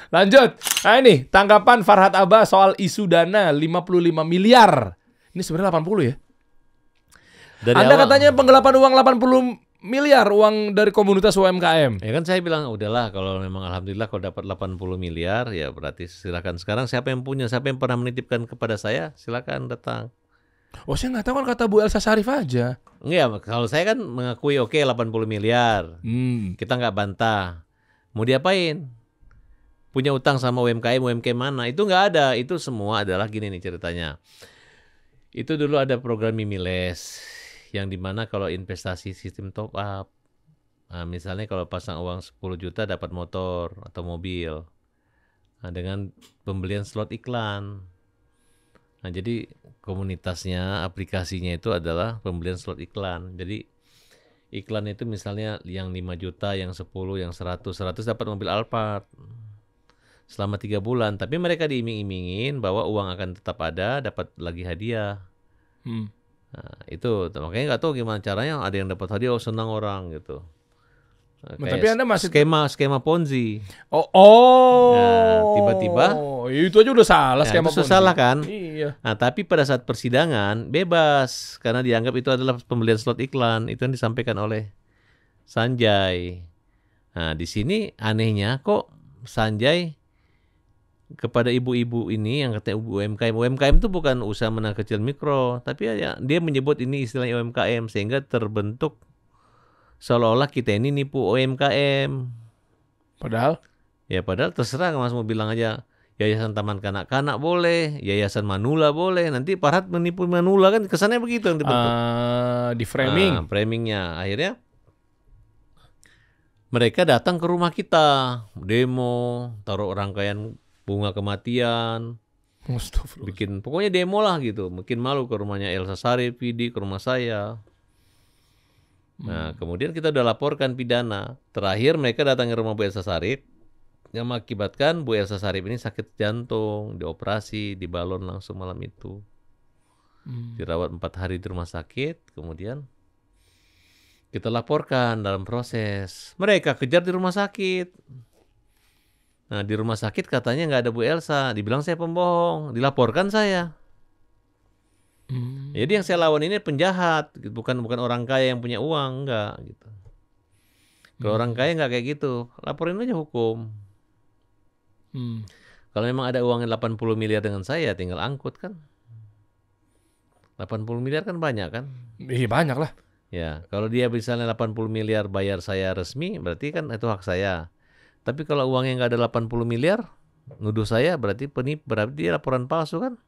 Lanjut. Nah ini tanggapan Farhad Abah soal isu dana 55 miliar. Ini sebenarnya 80 ya. Dari Anda awal, katanya penggelapan uang 80 miliar uang dari komunitas UMKM. ya kan saya bilang udahlah kalau memang alhamdulillah kalau dapat 80 miliar ya berarti silakan. Sekarang siapa yang punya, siapa yang pernah menitipkan kepada saya, silakan datang. Oh saya nggak tahu kan kata Bu Elsa Syarif aja. Enggak, kalau saya kan mengakui oke 80 miliar. Kita nggak bantah. Mau diapain? Punya utang sama UMKM mana? Itu nggak ada. Itu semua adalah gini nih ceritanya. Itu dulu ada program Mimiles yang dimana kalau investasi sistem top up, nah, misalnya kalau pasang uang 10 juta dapat motor atau mobil, nah, dengan pembelian slot iklan. Nah jadi komunitasnya, aplikasinya itu adalah pembelian slot iklan. Jadi iklan itu misalnya yang 5 juta, yang 10, yang 100 dapat mobil Alphard selama 3 bulan. Tapi mereka diiming-imingin bahwa uang akan tetap ada, dapat lagi hadiah. Nah, itu makanya nggak tahu gimana caranya ada yang dapat hadiah, senang orang gitu. Nah, tapi Anda masih skema Ponzi. Nah, tiba-tiba itu aja udah salah ya, skema itu salah kan? Iya. Nah, tapi pada saat persidangan bebas karena dianggap itu adalah pembelian slot iklan. Itu yang disampaikan oleh Sanjay. Nah, di sini anehnya kok Sanjay kepada ibu-ibu ini yang katanya UMKM. UMKM itu bukan usaha menengah kecil mikro, tapi ya, dia menyebut ini istilahnya UMKM sehingga terbentuk seolah-olah kita ini nipu UMKM. Padahal terserah Mas mau bilang aja Yayasan Taman Kanak-Kanak boleh, Yayasan Manula boleh. Nanti Farhad menipu Manula kan kesannya begitu yang dibentuk. Di framing. Framingnya akhirnya mereka datang ke rumah kita, demo, taruh rangkaian bunga kematian, bikin pokoknya demo lah gitu. Mungkin malu ke rumahnya Elsa Syarif, Vidi, ke rumah saya. Nah, kemudian kita udah laporkan pidana. Terakhir mereka datang ke rumah Bu Elsa Syarif yang mengakibatkan Bu Elsa Syarif ini sakit jantung, dioperasi, dibalon langsung malam itu. Dirawat 4 hari di rumah sakit, kemudian kita laporkan dalam proses. Mereka kejar di rumah sakit. Nah, di rumah sakit katanya nggak ada Bu Elsa, dibilang saya pembohong, dilaporkan saya. Jadi yang saya lawan ini penjahat, bukan orang kaya yang punya uang, enggak gitu. Kalau orang kaya enggak kayak gitu, laporin aja hukum. Kalau memang ada uangnya 80 miliar dengan saya, tinggal angkut kan. 80 miliar kan banyak kan? Iya banyak lah. Ya, kalau dia misalnya 80 miliar bayar saya resmi, berarti kan itu hak saya. Tapi kalau uangnya nggak ada 80 miliar, nuduh saya berarti berarti dia laporan palsu kan?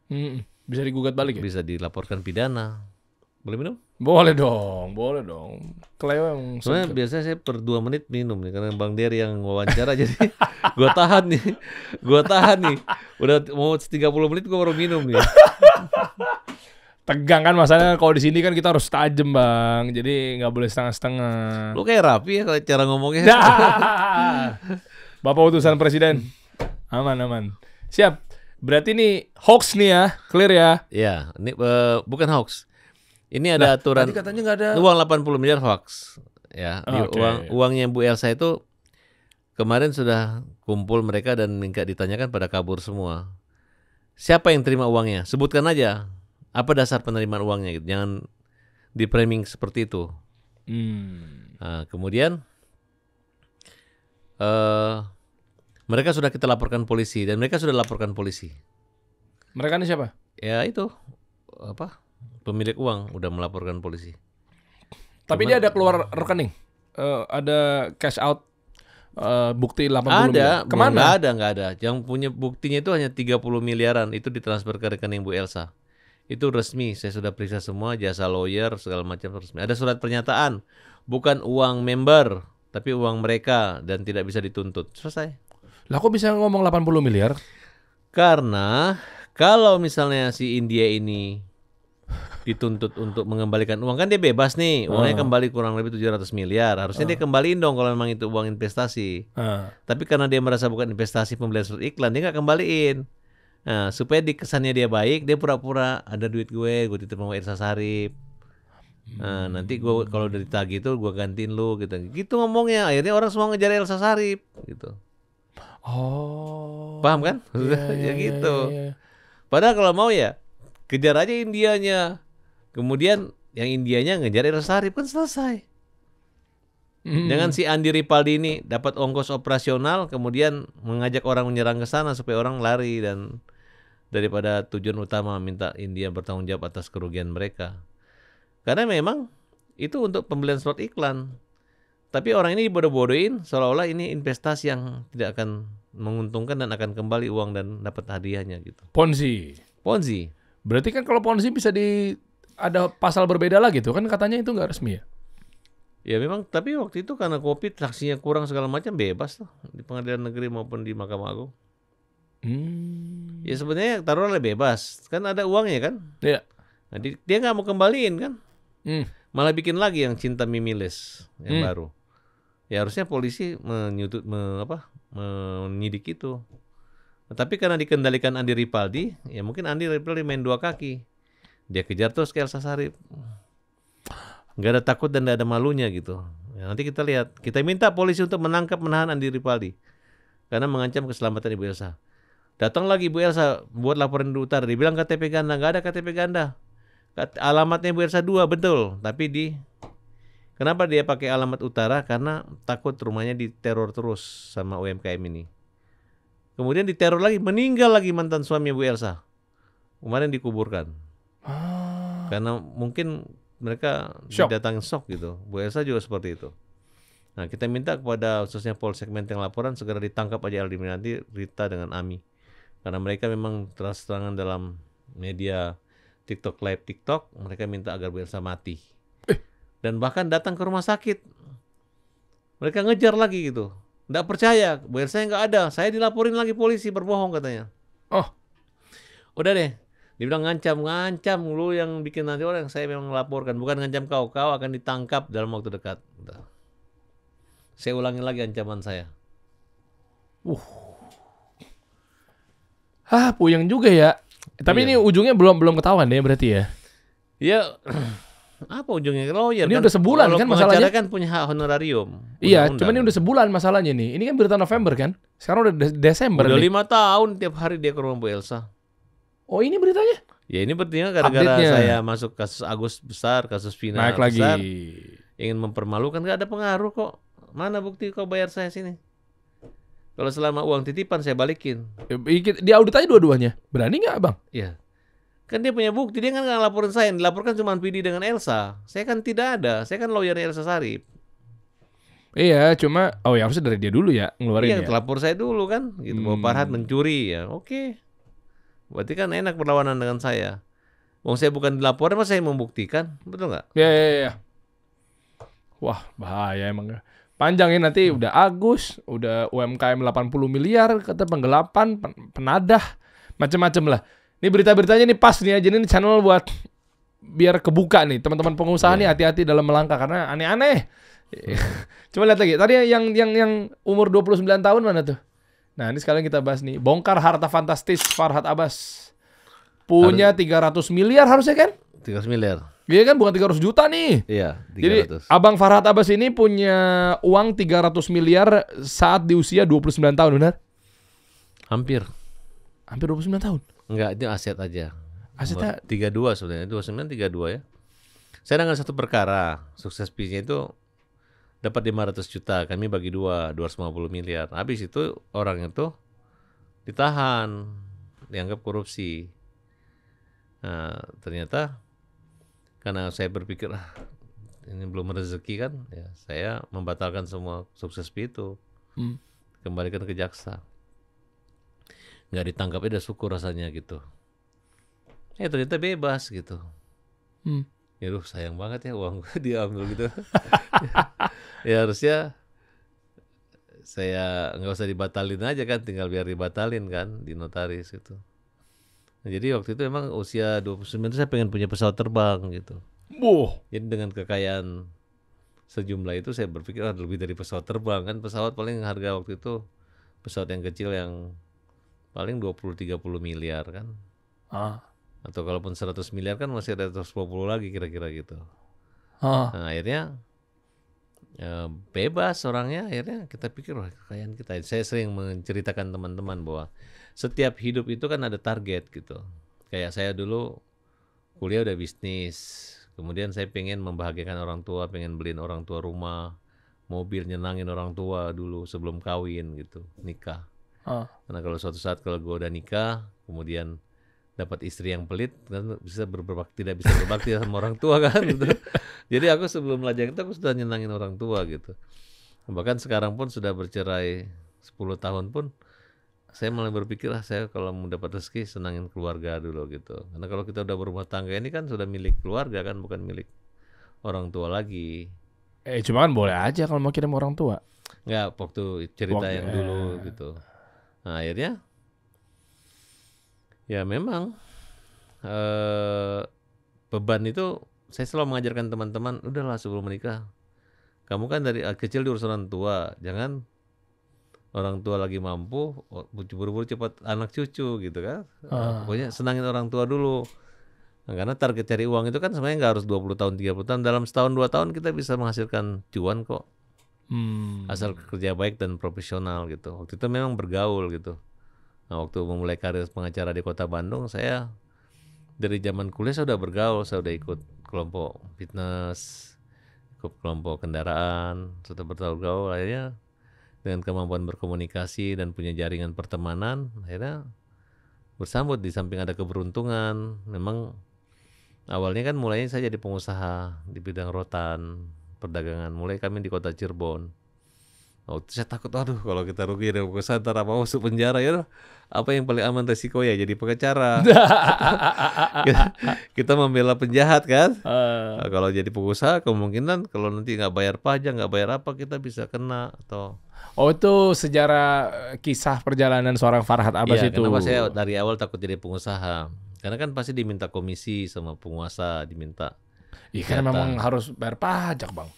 Bisa digugat balik ya? Bisa dilaporkan pidana. Boleh minum? Boleh dong. Keleo yang soalnya biasanya saya per 2 menit minum nih karena Bang Dery yang wawancara jadi gua tahan nih. Udah mau 30 menit gua baru minum nih. Tegang kan masalahnya kalau di sini kan kita harus tajam Bang. Jadi nggak boleh setengah-setengah. Lu kayak rapi ya kalau cara ngomongnya. Bapak utusan presiden. Aman. Siap. Berarti ini hoax nih ya, clear ya? Iya, ini bukan hoax. Ini ada aturan. Tadi katanya nggak ada. Uang 80 miliar hoax. Ya, Okay. uangnya Bu Elsa itu kemarin sudah kumpul mereka dan minta ditanyakan pada kabur semua. Siapa yang terima uangnya? Sebutkan aja. Apa dasar penerimaan uangnya? Gitu. Jangan di framing seperti itu. Nah, kemudian mereka sudah kita laporkan polisi dan mereka sudah laporkan polisi. Mereka ini siapa? Ya itu pemilik uang udah melaporkan polisi. Tapi dia ada keluar rekening, ada cash out bukti 80 miliar. Kemana? Nggak ada. Yang punya buktinya itu hanya 30 miliaran. Itu ditransfer ke rekening Bu Elsa. Itu resmi. Saya sudah periksa semua, jasa lawyer segala macam resmi. Ada surat pernyataan, bukan uang member, tapi uang mereka dan tidak bisa dituntut. Selesai. Lah kok bisa ngomong 80 miliar? Karena kalau misalnya si India ini dituntut untuk mengembalikan uang, kan dia bebas nih, uangnya kembali kurang lebih 700 miliar. Harusnya dia kembaliin dong kalau memang itu uang investasi. Tapi karena dia merasa bukan investasi pembelian surat iklan, dia nggak kembaliin. Nah, supaya kesannya dia baik, dia pura-pura ada duit gue diterima Elsa Sarip. Nah, nanti gue kalau udah ditagih itu gue gantiin lu gitu. Gitu ngomongnya. Akhirnya orang semua ngejar Elsa Sarip gitu. Oh. Paham kan? Ya gitu. Padahal kalau mau ya kejar aja Indianya. Kemudian yang Indianya ngejar Elsa Sarip, kan selesai. Jangan si Andi Ripaldi ini dapat ongkos operasional kemudian mengajak orang menyerang ke sana supaya orang lari, dan daripada tujuan utama minta India bertanggung jawab atas kerugian mereka. Karena memang itu untuk pembelian slot iklan. Tapi orang ini dibodoh-bodohin seolah-olah ini investasi yang tidak akan menguntungkan dan akan kembali uang dan dapat hadiahnya gitu. Ponzi. Berarti kan kalau Ponzi bisa ada pasal berbeda lagi tuh kan, katanya itu nggak resmi ya? Ya memang, tapi waktu itu karena COVID saksinya kurang segala macam, bebas tuh di pengadilan negeri maupun di Mahkamah Agung. Ya sebenarnya taruhlah bebas, kan ada uangnya kan? Iya. Nah, dia nggak mau kembaliin kan? Malah bikin lagi yang Cinta Mimiles yang baru. Ya harusnya polisi menyidik itu. Nah, tapi karena dikendalikan Andi Ripaldi, ya mungkin Andi Ripaldi main dua kaki. Dia kejar terus ke Elsa Sarip. Nggak ada takut dan nggak ada malunya gitu. Ya, nanti kita lihat. Kita minta polisi untuk menahan Andi Ripaldi karena mengancam keselamatan Ibu Elsa. Datang lagi Ibu Elsa buat laporan di utara. Dibilang KTP ganda, nggak ada KTP ganda. Alamatnya Ibu Elsa 2 betul, tapi kenapa dia pakai alamat utara? Karena takut rumahnya diteror terus sama UMKM ini. Kemudian diteror lagi, meninggal lagi mantan suami Bu Elsa. Kemarin dikuburkan. Karena mungkin mereka didatangin shock gitu. Bu Elsa juga seperti itu. Nah, kita minta kepada khususnya Polsek Menteng Laporan segera ditangkap aja Aldi Minanti, Rita dengan Ami. Karena mereka memang terang-terangan dalam media TikTok live TikTok, mereka minta agar Bu Elsa mati. Dan bahkan datang ke rumah sakit. Mereka ngejar lagi gitu. Nggak percaya, Bu Elsa nggak ada. Saya dilaporin lagi polisi, berbohong katanya. Oh, udah deh. Dibilang ngancam lu yang bikin nanti orang. Saya memang melaporkan, bukan ngancam kau akan ditangkap dalam waktu dekat. Udah. Saya ulangi lagi ancaman saya. Puyeng juga ya. Tapi ini ujungnya belum ketahuan ya berarti ya. Ya, apa ujungnya? Lawyer ini kan, udah sebulan kan masalahnya. Kan punya hak honorarium. Iya, cuman ini udah sebulan masalahnya nih. Ini kan berita November kan. Sekarang udah Desember. Udah nih. 5 tahun tiap hari dia ke rumah Bu Elsa. Oh, ini beritanya? Ya ini berarti gara-gara saya masuk kasus Agus besar, kasus Vina naik besar, lagi. Ingin mempermalukan, nggak ada pengaruh kok. Mana bukti kau bayar saya sini? Kalau selama uang titipan saya balikin. Di audit aja dua-duanya. Berani nggak Bang? Iya. Kan dia punya bukti, dia kan nggak laporin saya. Yang dilaporkan cuma PD dengan Elsa. Saya kan tidak ada. Saya kan lawyernya Elsa Sarip. Iya, cuma ya harusnya dari dia dulu ya ngeluarin ya. Iya, lapor saya dulu kan. Gitu, bahwa Farhad mencuri ya. Oke. Berarti kan enak berlawanan dengan saya. Wong saya bukan dilaporin, mas saya membuktikan. Betul nggak? Iya. Wah, bahaya emang. Panjang ya nanti udah Agus, udah UMKM 80 miliar, kata penggelapan, penadah, macam-macam lah. Ini berita-beritanya nih pas nih aja nih channel buat biar kebuka nih teman-teman pengusaha nih, hati-hati dalam melangkah karena aneh-aneh. Coba lihat lagi. Tadi yang umur 29 tahun mana tuh? Nah, ini sekalian kita bahas nih. Bongkar harta fantastis Farhad Abbas. Punya 300 miliar harusnya kan? 300 miliar. Iya kan bukan 300 juta nih. Iya, 300. Jadi Abang Farhad Abbas ini punya uang 300 miliar saat di usia 29 tahun, benar? Hampir. Hampir 29 tahun. Enggak, itu aset aja. Asetnya 32 sebenarnya, 29 32 ya. Saya dengan satu perkara, sukses P-nya itu dapat 500 juta, kami bagi 250 miliar. Habis itu orang itu ditahan, dianggap korupsi. Nah, ternyata karena saya berpikir ini belum rezeki kan, ya saya membatalkan semua sukses P itu. Kembalikan ke jaksa. Nggak ditangkap, udah syukur rasanya gitu. Ternyata bebas gitu. Ya sayang banget ya uang gue diambil gitu. Ya harusnya saya nggak usah dibatalin aja kan, tinggal biar dibatalin kan di notaris gitu. Nah, jadi waktu itu emang usia 29 saya pengen punya pesawat terbang gitu. Jadi dengan kekayaan sejumlah itu saya berpikir lebih dari pesawat terbang kan, pesawat paling harga waktu itu pesawat yang kecil yang paling 20-30 miliar kan. Atau kalaupun 100 miliar kan masih ada 150 lagi kira-kira gitu. Nah akhirnya bebas orangnya, akhirnya kita pikir wah kekayaan kita. Saya sering menceritakan teman-teman bahwa setiap hidup itu kan ada target gitu. Kayak saya dulu kuliah udah bisnis, kemudian saya pengen membahagiakan orang tua, pengen beliin orang tua rumah, mobil, nyenangin orang tua dulu sebelum kawin gitu, nikah. Karena kalau suatu saat kalau gue udah nikah, kemudian dapat istri yang pelit, kan tidak bisa berbakti sama orang tua kan gitu. Jadi aku sebelum lajang itu aku sudah nyenangin orang tua gitu. Bahkan sekarang pun sudah bercerai 10 tahun pun saya mulai berpikir saya kalau mau dapat rezeki senangin keluarga dulu gitu. Karena kalau kita udah berumah tangga ini kan sudah milik keluarga kan, bukan milik orang tua lagi. Cuma kan boleh aja kalau mau kirim orang tua. Nggak, waktu cerita yang dulu gitu. Nah akhirnya ya memang beban itu saya selalu mengajarkan teman-teman, udahlah sebelum menikah kamu kan dari kecil diurus orang tua, jangan orang tua lagi mampu buru-buru cepat anak cucu gitu kan. Pokoknya senangin orang tua dulu. Nah, karena target cari uang itu kan sebenarnya nggak harus 20 tahun 30 tahun, dalam setahun 2 tahun kita bisa menghasilkan cuan kok. Asal kerja baik dan profesional gitu. Waktu itu memang bergaul gitu. Nah, waktu memulai karir pengacara di Kota Bandung, saya dari zaman kuliah saya udah bergaul, saya udah ikut kelompok fitness, ikut kelompok kendaraan, sudah bergaul. Akhirnya dengan kemampuan berkomunikasi dan punya jaringan pertemanan, akhirnya bersambut. Di samping ada keberuntungan, memang awalnya kan mulainya saya jadi pengusaha di bidang rotan, perdagangan. Mulai kami di Kota Cirebon. Waktu saya takut, aduh kalau kita rugi dari pengusaha ntar apa masuk penjara ya. Apa yang paling aman resiko ya jadi pengacara. kita membela penjahat kan. Nah, kalau jadi pengusaha kemungkinan kalau nanti nggak bayar pajak, nggak bayar apa, kita bisa kena atau. Oh itu sejarah kisah perjalanan seorang Farhad Abbas itu. Kenapa saya dari awal takut jadi pengusaha? Karena kan pasti diminta komisi sama penguasa, diminta. Iya kan memang harus bayar pajak bang.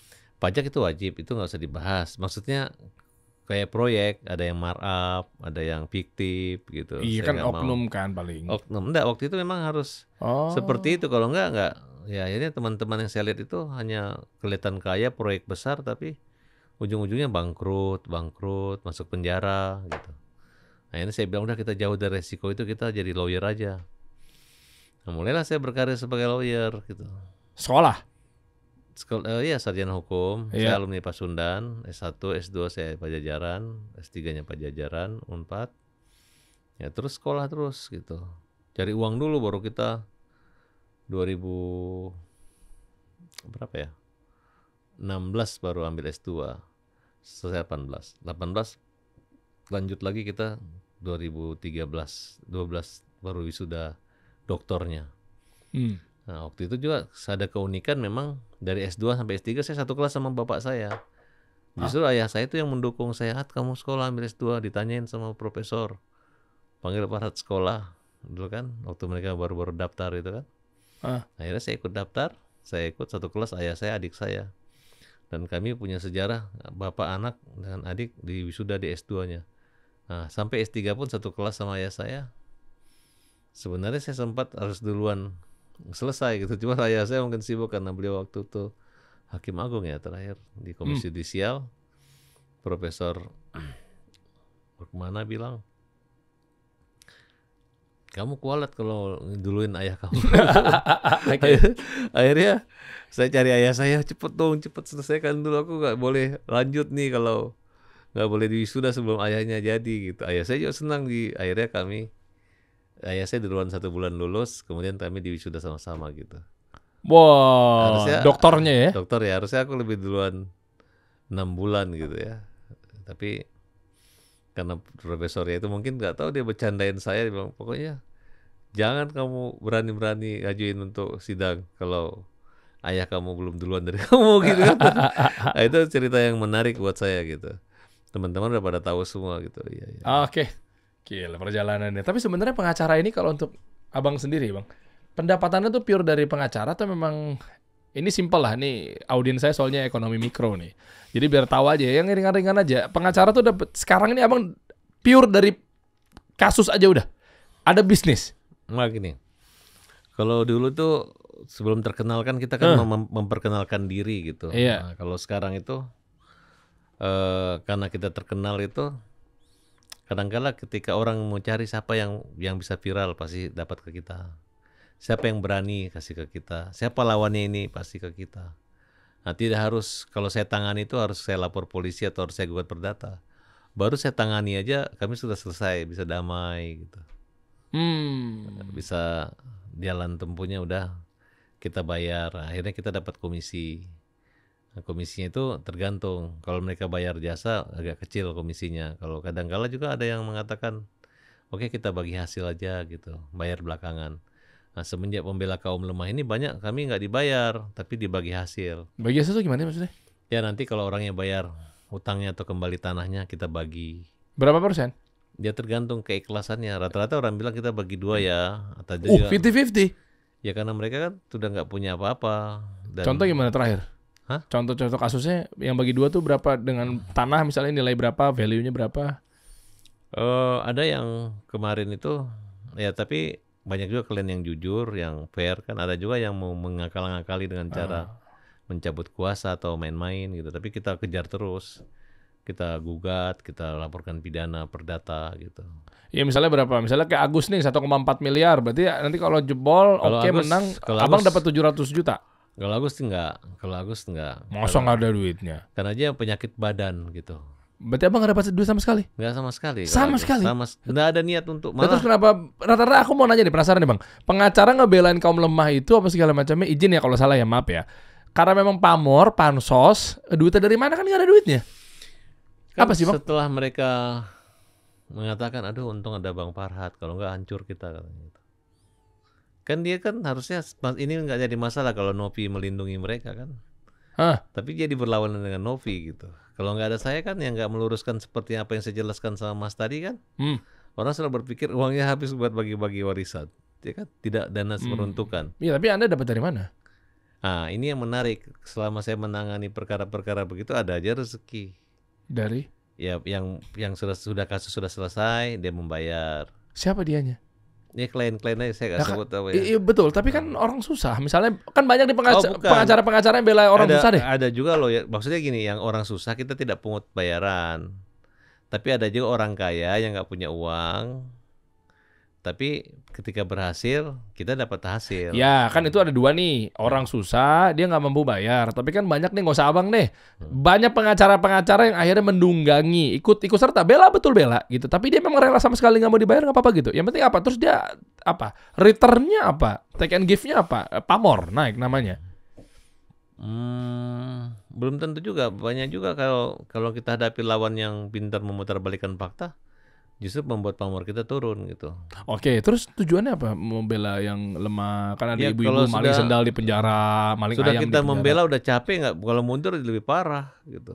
Pajak itu wajib, itu nggak usah dibahas. Maksudnya kayak proyek, ada yang markup, ada yang fiktif gitu. Iya kan oknum kan paling. Oknum, enggak, waktu itu memang harus seperti itu. Kalau enggak. Ya akhirnya teman-teman yang saya lihat itu hanya kelihatan kaya, proyek besar, tapi ujung-ujungnya bangkrut, masuk penjara gitu. Akhirnya saya bilang udah kita jauh dari resiko itu, kita jadi lawyer aja. Nah, mulailah saya berkarir sebagai lawyer gitu. Sekolah? Iya, sarjana hukum. Saya alumni Pasundan, S1, S2 saya Pajajaran, S3-nya Pajajaran, Unpad. Ya terus sekolah terus gitu. Cari uang dulu baru kita 2000 berapa ya? 16 baru ambil S2. Selesai 18 lanjut lagi kita 2013 12 baru wisuda doktornya. Nah waktu itu juga ada keunikan, memang dari S2 sampai S3 saya satu kelas sama bapak saya. Justru ayah saya itu yang mendukung saya, kamu sekolah ambil S2, ditanyain sama profesor, panggil Farhad sekolah dulu kan, waktu mereka baru-baru daftar itu kan. Akhirnya saya ikut daftar, saya ikut satu kelas ayah saya, adik saya. Dan kami punya sejarah bapak anak dengan adik di wisuda di S2-nya. Nah, sampai S3 pun satu kelas sama ayah saya. Sebenarnya saya sempat harus duluan selesai gitu. Cuma ayah saya mungkin sibuk karena beliau waktu itu Hakim Agung ya terakhir di Komisi Yudisial. Profesor mana bilang, kamu kualat kalau duluin ayah kamu. Akhirnya saya cari ayah saya, cepet dong, cepet selesaikan dulu, aku nggak boleh lanjut nih kalau nggak boleh diwisuda sebelum ayahnya jadi gitu. Ayah saya juga senang akhirnya ayah saya duluan 1 bulan lulus, kemudian kami diwisuda sama-sama gitu. Wah, Harusnya doktornya ya? Dokter ya, harusnya aku lebih duluan 6 bulan gitu ya. Tapi karena profesornya itu mungkin nggak tahu, dia bercandain saya, dia bilang pokoknya jangan kamu berani-berani ngajuin untuk sidang kalau ayah kamu belum duluan dari kamu gitu kan. Nah, itu cerita yang menarik buat saya gitu. Teman-teman udah pada tahu semua gitu. Iya, iya. Oke. Gila perjalanannya. Tapi sebenarnya pengacara ini kalau untuk abang sendiri, Bang, pendapatannya tuh pure dari pengacara atau memang ini simpel lah nih, audiens saya soalnya ekonomi mikro nih. Jadi biar tahu aja yang ringan-ringan aja. Pengacara tuh dapat sekarang ini abang pure dari kasus aja udah. Ada bisnis. Nah gini, kalau dulu tuh sebelum terkenal kan kita kan memperkenalkan diri gitu. Iya. Nah, kalau sekarang itu karena kita terkenal itu, kadang-kala ketika orang mau cari siapa yang bisa viral pasti dapat ke kita. Siapa yang berani kasih ke kita. Siapa lawannya ini pasti ke kita. Nah tidak harus, kalau saya tangani itu harus saya lapor polisi atau harus saya gugat perdata. Baru saya tangani aja kami sudah selesai, bisa damai gitu. Bisa jalan tempuhnya udah kita bayar. Akhirnya kita dapat komisi. Nah, komisinya itu tergantung. Kalau mereka bayar jasa agak kecil komisinya. Kalau kadang-kala juga ada yang mengatakan, oke, kita bagi hasil aja gitu, bayar belakangan. Nah semenjak pembela kaum lemah ini banyak kami nggak dibayar, tapi dibagi hasil. Bagi hasil itu gimana maksudnya? Ya nanti kalau orangnya bayar hutangnya atau kembali tanahnya kita bagi. Berapa persen? Dia tergantung keikhlasannya. Rata-rata orang bilang kita bagi 2 ya. Atau 50-50. Ya karena mereka kan sudah nggak punya apa-apa. Contoh gimana terakhir? Hah? Contoh-contoh kasusnya yang bagi 2 tuh berapa dengan tanah misalnya nilai berapa, value-nya berapa? Ada yang kemarin itu ya, tapi banyak juga klien yang jujur, yang fair kan. Ada juga yang mau mengakal-ngakali dengan cara mencabut kuasa atau main-main gitu. Tapi kita kejar terus. Kita gugat, kita laporkan pidana perdata gitu. Ya misalnya berapa? Misalnya kayak Agus nih 1,4 miliar. Berarti nanti kalau jebol Kalau oke Agus- menang, kalau abang Agus- dapat 700 juta. Kalau Agus enggak. Masa nggak ada duitnya? Karena dia penyakit badan gitu. Berarti abang nggak dapat duit sama sekali? Nggak sama sekali. Sama sekali? Nggak ada niat untuk Nah, terus malah. kenapa rata-rata aku mau nanya nih, penasaran nih bang, pengacara ngebelain kaum lemah itu apa segala macamnya, izin ya kalau salah ya, maaf ya, karena memang pamor, pansos, duitnya dari mana, kan nggak ada duitnya. Kan Apa sih bang? setelah mereka mengatakan, aduh untung ada Bang Farhad, kalau nggak hancur kita katanya gitu. Kan dia kan harusnya ini nggak jadi masalah kalau Novi melindungi mereka kan. Hah? Tapi jadi berlawanan dengan Novi gitu. Kalau nggak ada saya kan yang nggak meluruskan seperti apa yang saya jelaskan sama Mas tadi kan. Orang selalu berpikir uangnya habis buat bagi-bagi warisan. Ya kan? Tidak dana peruntukan. Iya, tapi Anda dapat dari mana? Nah ini yang menarik. Selama saya menangani perkara-perkara begitu ada aja rezeki. Dari? Ya yang sudah kasus sudah selesai dia membayar. Siapa dianya? Ya klien-kliennya saya nggak Nah, sebut apa ya. Iya betul, tapi kan orang susah. Misalnya kan banyak di bukan. pengacara-pengacara yang bela orang susah deh. Ada juga loh ya. Maksudnya gini, yang orang susah kita tidak pungut bayaran. Tapi ada juga orang kaya yang nggak punya uang. Tapi ketika berhasil kita dapat hasil. Ya kan itu ada dua nih, orang susah dia nggak mampu bayar, tapi kan banyak nih, nggak usah abang deh, banyak pengacara-pengacara yang akhirnya mendunggangi, ikut serta, bela betul bela gitu, tapi dia memang rela sama sekali nggak mau dibayar, nggak apa-apa gitu. Yang penting apa? Terus dia apa? Returnnya apa? Take and give-nya apa? Pamor naik namanya. Belum tentu juga. Banyak juga kalau kita hadapi lawan yang pintar memutarbalikkan fakta, justru membuat pamor kita turun gitu. Oke, terus tujuannya apa? Membela yang lemah, kan ada Ya, ibu-ibu kalau maling sudah- sendal di penjara, maling Sudah ayam kita di penjara. membela udah capek nggak? Kalau mundur lebih parah gitu.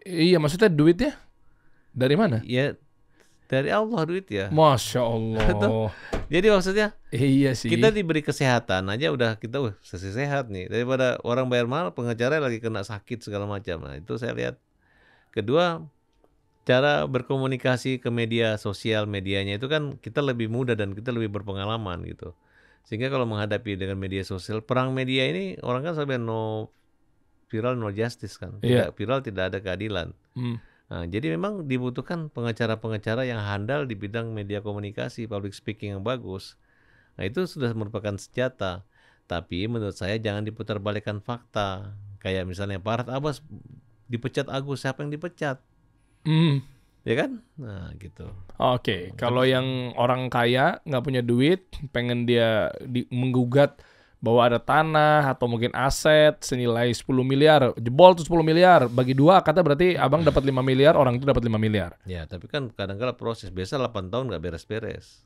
Iya, maksudnya duitnya dari mana? Ya dari Allah duit ya. Masya Allah. Jadi maksudnya Iya sih. kita diberi kesehatan aja udah kita sehat nih, daripada orang bayar mahal pengacara lagi kena sakit segala macam. Nah itu saya lihat. Kedua, cara berkomunikasi ke media sosial, medianya itu kan kita lebih mudah dan kita lebih berpengalaman gitu. Sehingga kalau menghadapi dengan media sosial, perang media ini orang kan sampai no viral no justice kan. Iya. Tidak viral tidak ada keadilan. Nah, jadi memang dibutuhkan pengacara-pengacara yang handal di bidang media komunikasi, public speaking yang bagus. Nah, itu sudah merupakan senjata. Tapi menurut saya jangan diputarbalikkan fakta. Kayak misalnya Farhad Abbas dipecat Agus, siapa yang dipecat? Ya kan? Nah, gitu. Oke, kalau yang orang kaya nggak punya duit, pengen dia menggugat bahwa ada tanah atau mungkin aset senilai 10 miliar, jebol tuh 10 miliar, bagi dua kata berarti abang dapat 5 miliar, orang itu dapat 5 miliar. Ya, tapi kan kadang-kala proses biasa 8 tahun nggak beres-beres.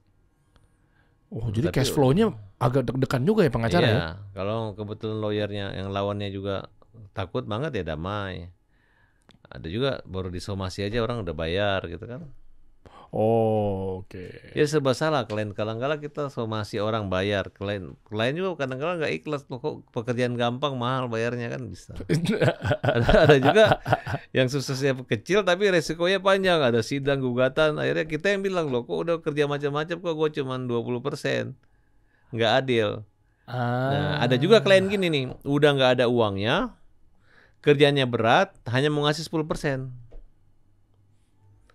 Oh, jadi Tapi- cash flow-nya agak deg-degan juga ya pengacara ya? Iya, kalau kebetulan lawyernya yang lawannya juga takut banget ya damai. Ada juga baru disomasi aja orang udah bayar gitu kan. Oh, oke. Ya serba salah, kadang-kala kita somasi orang bayar, klien juga kadang-kala nggak ikhlas, kok pekerjaan gampang mahal bayarnya kan bisa. ada juga yang susahnya kecil tapi resikonya panjang, ada sidang gugatan, akhirnya kita yang bilang loh kok udah kerja macam-macam kok gue cuma 20%, nggak adil. Nah ada juga klien gini nih, udah nggak ada uangnya, kerjanya berat, hanya mau ngasih 10%.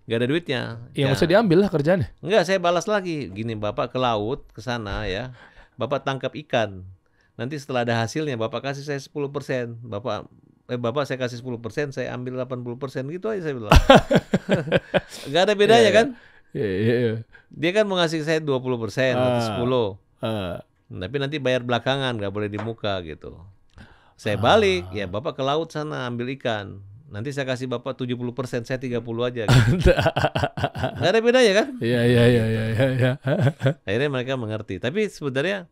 Nggak ada duitnya. Yang bisa diambil lah kerjaannya. Enggak, saya balas lagi. Gini, Bapak ke laut, ke sana ya. Bapak tangkap ikan. Nanti setelah ada hasilnya, Bapak kasih saya 10%. Bapak saya kasih 10%, saya ambil 80%. Gitu aja saya bilang. Nggak ada bedanya kan? Iya. Dia kan mau ngasih saya 20% atau 10. Ah. Tapi nanti bayar belakangan, nggak boleh di muka gitu. Saya balik, ya Bapak ke laut sana ambil ikan. Nanti saya kasih Bapak 70%, saya 30 aja gitu. Nggak ada bedanya kan? Iya. Akhirnya mereka mengerti. Tapi sebenarnya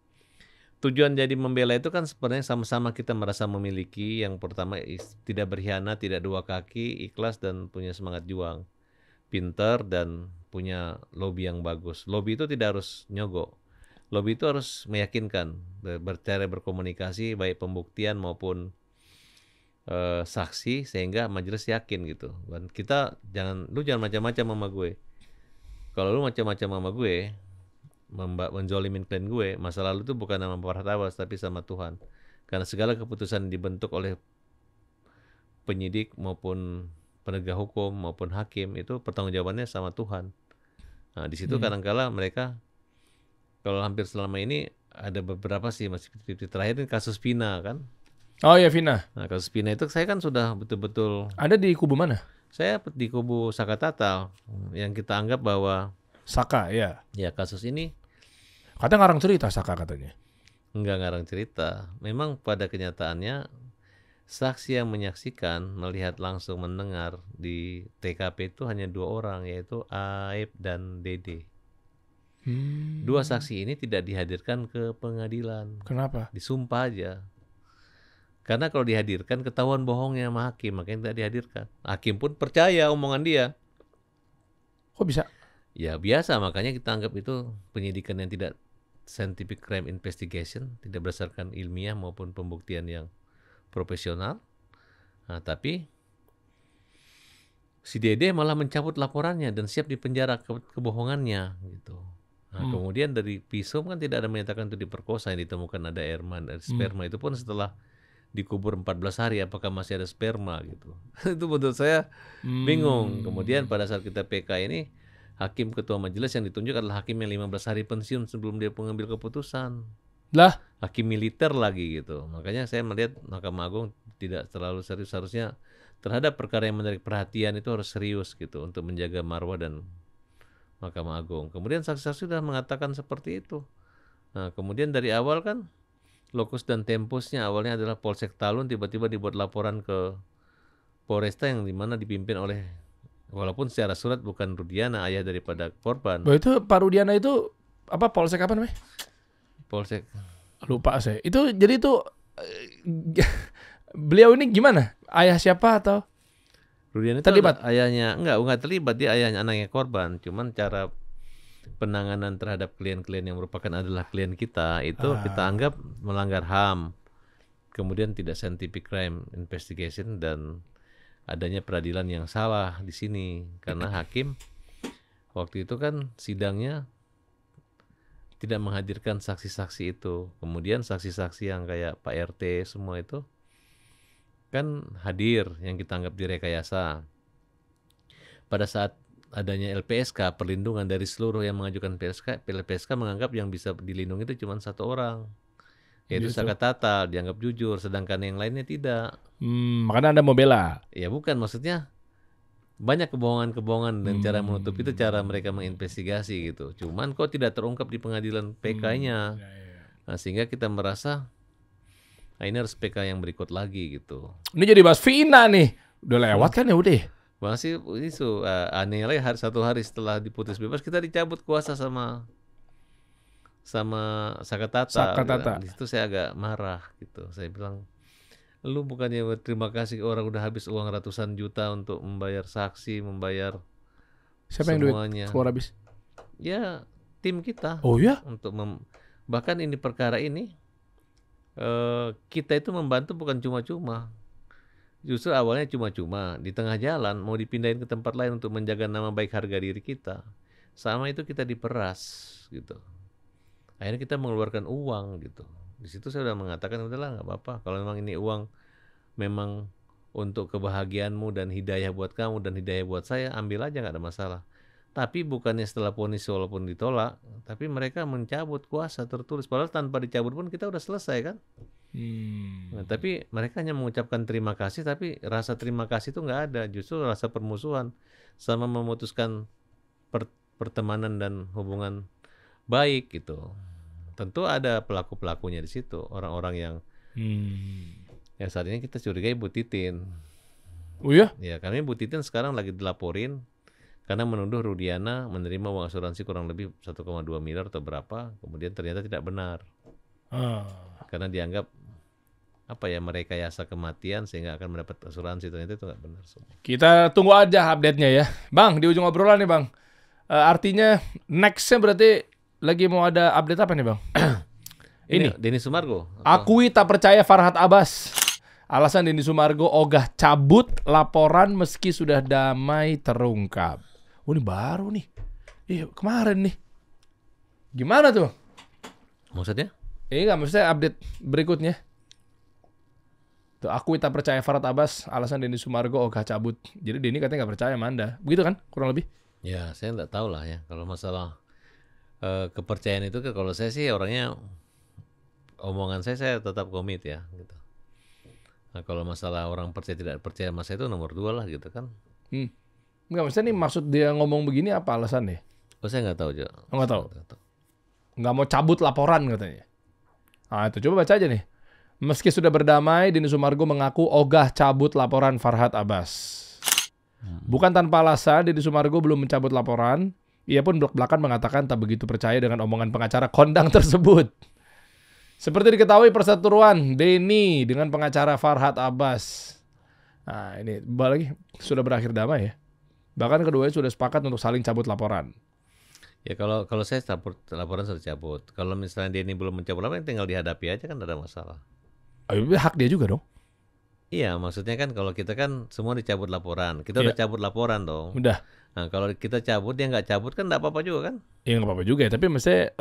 tujuan jadi membela itu kan sebenarnya sama-sama kita merasa memiliki. Yang pertama tidak berkhianat, tidak dua kaki, ikhlas dan punya semangat juang. Pinter dan punya lobby yang bagus. Lobby itu tidak harus nyogok. Lobby itu harus meyakinkan, cara berkomunikasi baik pembuktian maupun saksi sehingga majelis yakin gitu. Dan kita jangan macam-macam sama gue. Kalau lu macam-macam sama gue, menjolimin klien gue, masa lalu itu bukan sama Farhad Abbas tapi sama Tuhan. Karena segala keputusan dibentuk oleh penyidik maupun penegak hukum maupun hakim itu pertanggungjawabannya sama Tuhan. Nah, di situ kadang-kala mereka kalau hampir selama ini ada beberapa sih masih terakhir ini kasus Vina kan. Oh ya, Vina. Nah, kasus Vina itu saya kan sudah betul-betul Ada di kubu mana? saya di kubu Saka Tatal yang kita anggap bahwa Saka, ya. ya kasus ini Katanya ngarang cerita Saka katanya. enggak ngarang cerita. Memang pada kenyataannya saksi yang menyaksikan, melihat langsung, mendengar di TKP itu hanya 2 orang yaitu Aib dan Dede. Dua saksi ini tidak dihadirkan ke pengadilan. Kenapa? Disumpah aja. Karena kalau dihadirkan ketahuan bohongnya sama hakim, makanya tidak dihadirkan. Hakim pun percaya omongan dia. Kok bisa? Ya biasa, makanya kita anggap itu penyidikan yang tidak scientific crime investigation, tidak berdasarkan ilmiah maupun pembuktian yang profesional. Nah, tapi si Dede malah mencabut laporannya dan siap dipenjara kebohongannya gitu. Nah, kemudian dari visum kan tidak ada menyatakan itu diperkosa, yang ditemukan ada sperma itu pun setelah dikubur 14 hari apakah masih ada sperma gitu. Itu menurut saya bingung. Kemudian pada saat kita PK ini hakim ketua majelis yang ditunjuk adalah hakim yang 15 hari pensiun sebelum dia mengambil keputusan. Lah, Hakim militer lagi gitu. Makanya saya melihat Mahkamah Agung tidak terlalu serius, harusnya terhadap perkara yang menarik perhatian itu harus serius gitu untuk menjaga marwah dan Mahkamah Agung. Kemudian saksi-saksi sudah mengatakan seperti itu. Nah, kemudian dari awal kan lokus dan tempusnya awalnya adalah Polsek Talun, tiba-tiba dibuat laporan ke Polresta yang dimana dipimpin oleh, walaupun secara surat bukan Rudiana, ayah daripada korban. itu Pak Rudiana itu apa, Polsek apa namanya? Polsek Lupa saya. Itu jadi itu beliau ini gimana? Ayah siapa atau? Rudiana itu Terlibat? ayahnya, enggak terlibat, dia ayahnya anaknya korban. Cuman cara penanganan terhadap klien-klien yang merupakan adalah klien kita itu kita anggap melanggar HAM. Kemudian tidak scientific crime investigation dan adanya peradilan yang salah di sini karena hakim waktu itu kan sidangnya tidak menghadirkan saksi-saksi itu. Kemudian saksi-saksi yang kayak Pak RT semua itu kan hadir yang kita anggap direkayasa. Pada saat adanya LPSK, perlindungan dari seluruh yang mengajukan LPSK menganggap yang bisa dilindungi itu cuma satu orang, yaitu Gitu. Sakatata, dianggap jujur, sedangkan yang lainnya tidak. Makanya Anda mau bela. Ya bukan, maksudnya banyak kebohongan-kebohongan dan cara menutup itu cara mereka menginvestigasi gitu. Cuman kok tidak terungkap di pengadilan PK-nya. Nah, sehingga kita merasa ini harus PK yang berikut lagi gitu. Ini jadi bahas Vina nih. Udah lewat kan ya udah. Masih itu aneh lagi, satu hari setelah diputus bebas kita dicabut kuasa sama Sakatata. Sakatata. Di situ saya agak marah gitu. Saya bilang, lu bukannya berterima kasih orang udah habis uang ratusan juta untuk membayar saksi, membayar Siapa yang duit semuanya. keluar habis? Ya tim kita Oh ya? untuk bahkan ini perkara ini kita itu membantu bukan cuma-cuma. Justru awalnya cuma-cuma di tengah jalan mau dipindahin ke tempat lain untuk menjaga nama baik harga diri kita. Sama itu kita diperas gitu. Akhirnya kita mengeluarkan uang gitu. Di situ saya udah mengatakan udahlah nggak apa-apa. Kalau memang ini uang memang untuk kebahagiaanmu dan hidayah buat kamu dan hidayah buat saya, ambil aja, nggak ada masalah. Tapi bukannya setelah vonis walaupun ditolak, tapi mereka mencabut kuasa tertulis. Padahal tanpa dicabut pun kita udah selesai kan. Nah, tapi mereka hanya mengucapkan terima kasih, tapi rasa terima kasih itu nggak ada. Justru rasa permusuhan sama memutuskan pertemanan dan hubungan baik gitu. Tentu ada pelaku-pelakunya di situ, orang-orang yang saat ini kita curigai Bu Titin. Oh ya? Ya, karena Bu Titin sekarang lagi dilaporin karena menuduh Rudiana menerima uang asuransi kurang lebih 1,2 miliar atau berapa, kemudian ternyata tidak benar. Karena dianggap merekayasa kematian sehingga akan mendapat asuransi, ternyata itu nggak benar semua. Kita tunggu aja update-nya ya. Bang, di ujung obrolan nih Bang. Artinya next-nya berarti lagi mau ada update apa nih Bang? Ini Denny Sumargo. akui tak percaya Farhad Abbas. Alasan Denny Sumargo ogah cabut laporan meski sudah damai terungkap. Oh ini baru nih. Kemarin nih. Gimana tuh? Maksudnya? Enggak, maksudnya update berikutnya. Tuh, akui tak percaya Farhad Abbas. Alasan Denny Sumargo ogah cabut. Jadi Denny katanya nggak percaya sama Anda. Begitu kan? Kurang lebih. Ya, saya nggak tahu lah ya. Kalau masalah kepercayaan itu, kalau saya sih orangnya, omongan saya tetap komit ya gitu. Nah, kalau masalah orang percaya tidak percaya sama saya itu nomor 2 lah gitu kan. Enggak, maksudnya nih maksud dia ngomong begini apa alasannya? Oh, saya nggak tahu Jo. Nggak tahu. Nggak mau cabut laporan katanya. Nah itu coba baca aja nih. Meski sudah berdamai, Denny Sumargo mengaku ogah cabut laporan Farhad Abbas. Bukan tanpa alasan, Denny Sumargo belum mencabut laporan. Ia pun belak-belakan mengatakan tak begitu percaya dengan omongan pengacara kondang tersebut. Seperti diketahui perseteruan Denny dengan pengacara Farhad Abbas. Nah ini lagi sudah berakhir damai ya. Bahkan keduanya sudah sepakat untuk saling cabut laporan. Ya kalau saya laporan sudah cabut. Kalau misalnya Denny belum mencabut laporan, tinggal dihadapi aja kan, tidak ada masalah. Hak dia juga dong. Iya, maksudnya kan kalau kita kan semua dicabut laporan. Kita udah cabut laporan dong. Udah. Nah, kalau kita cabut, dia nggak cabut kan nggak apa-apa juga kan? Ya nggak apa-apa juga ya. Tapi maksudnya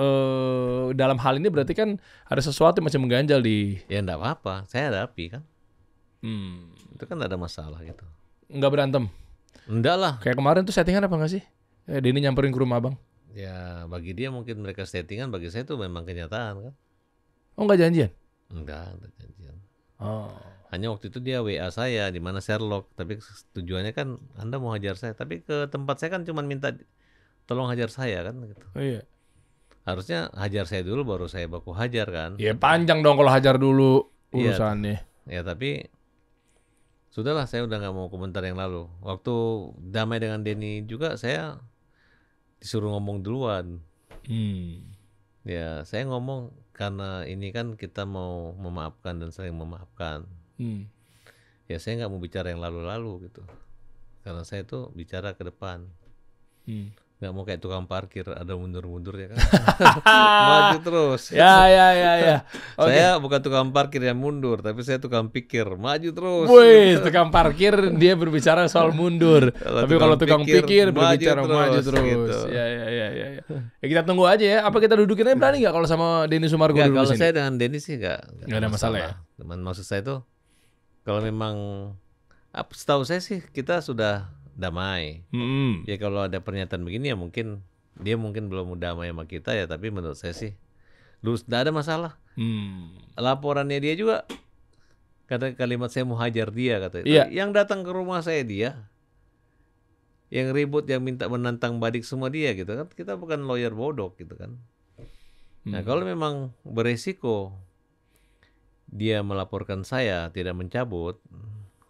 dalam hal ini berarti kan ada sesuatu yang masih mengganjal di... Ya nggak apa-apa, saya hadapi kan. Hmm. Itu kan nggak ada masalah gitu. Nggak berantem. Enggak lah. Kayak kemarin tuh settingan apa nggak sih? Denny nyamperin ke rumah Abang. Ya bagi dia mungkin mereka settingan, bagi saya itu memang kenyataan kan. Oh nggak janjian? Enggak janjian. Oh. Hanya waktu itu dia WA saya di mana Sherlock, tapi tujuannya kan Anda mau hajar saya, tapi ke tempat saya kan cuma minta tolong hajar saya kan gitu. Oh, iya. Harusnya hajar saya dulu baru saya baku hajar kan. Ya panjang dong kalau hajar dulu urusannya. Ya tapi sudahlah, saya udah nggak mau komentar yang lalu. Waktu damai dengan Denny juga saya disuruh ngomong duluan. Ya saya ngomong karena ini kan kita mau memaafkan dan saling memaafkan. Ya saya nggak mau bicara yang lalu-lalu gitu. Karena saya tuh bicara ke depan. nggak mau kayak tukang parkir, ada mundur-mundur ya kan. Maju terus. Ya. Oke. Saya bukan tukang parkir yang mundur, tapi saya tukang pikir, maju terus. Wih, tukang parkir dia berbicara soal mundur. Tapi kalau tukang pikir berbicara maju terus. gitu. Ya. Ya kita tunggu aja ya. Apa kita dudukin aja, berani nggak kalau sama Denny Sumargo Nggak, dulu kalau sini? saya dengan Denny sih nggak Nggak ada masalah ya? Teman maksud saya tuh, kalau memang, setahu saya sih kita sudah damai. Ya kalau ada pernyataan begini ya mungkin dia belum damai sama kita ya, tapi menurut saya sih tidak ada masalah. Laporannya dia juga kata kalimat saya mau hajar dia katanya. Iya. Yang datang ke rumah saya dia, yang ribut, yang minta menantang Badik semua dia gitu kan. Kita bukan lawyer bodoh gitu kan. Nah kalau memang beresiko dia melaporkan saya tidak mencabut,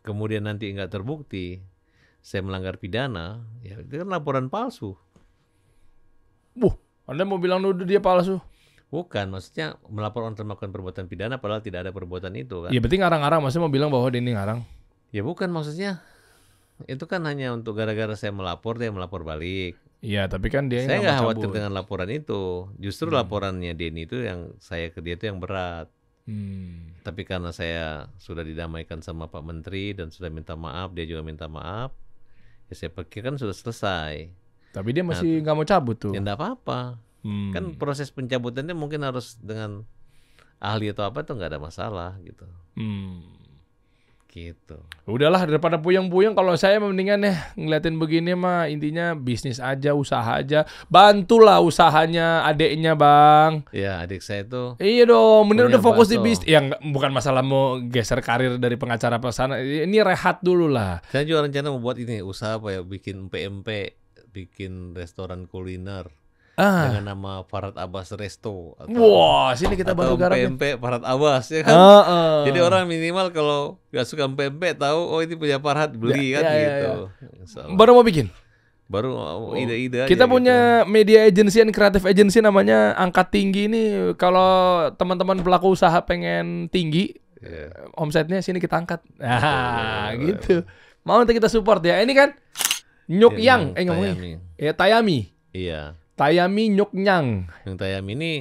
kemudian nanti nggak terbukti saya melanggar pidana, ya itu kan laporan palsu. Anda mau bilang nuduh dia palsu? Bukan, maksudnya melaporkan melakukan perbuatan pidana padahal tidak ada perbuatan itu kan. Ya berarti ngarang-ngarang, maksudnya mau bilang bahwa Denny ngarang. Ya bukan, maksudnya itu kan hanya untuk gara-gara saya melapor, dia melapor balik. Iya, tapi kan dia Saya nggak mau khawatir cabut. dengan laporan itu. Justru laporannya Denny itu yang saya ke dia itu yang berat. Tapi karena saya sudah didamaikan sama Pak Menteri dan sudah minta maaf, dia juga minta maaf, ya saya pikir kan sudah selesai. Tapi dia masih nggak mau cabut tuh. Ya enggak apa-apa. Kan proses pencabutannya mungkin harus dengan ahli atau apa tuh nggak ada masalah gitu. Gitu. Udahlah, daripada puyeng-puyeng, kalau saya mendingan ya ngeliatin begini mah intinya bisnis aja, usaha aja. Bantulah usahanya adeknya, Bang. Ya, adik saya tuh Iya dong, bener punya udah fokus di bakso. bisnis. Ya bukan masalah mau geser karir dari pengacara ke sana. Ini rehat dulu lah. saya juga rencana mau buat ini usaha apa ya, bikin PMP, bikin restoran kuliner dengan nama Farhad Abbas Resto Wah, sini kita atau bantu garap. PMP Farhad Abbas ya kan. Jadi orang minimal kalau nggak suka PMP tahu oh ini punya Farhad, beli kan gitu. Insyaallah. Baru mau bikin. Baru ide-ide aja Kita gitu. punya media agency and creative agency namanya Angkat Tinggi ini. Kalau teman-teman pelaku usaha pengen tinggi omsetnya, sini kita angkat. Nah, gitu. Mau nanti kita support ya. Ini kan Nyuk Yang, ngomongnya. Tayami. Ya Tayami. Iya. Tayami Nyuk Nyang. Yang Tayami ini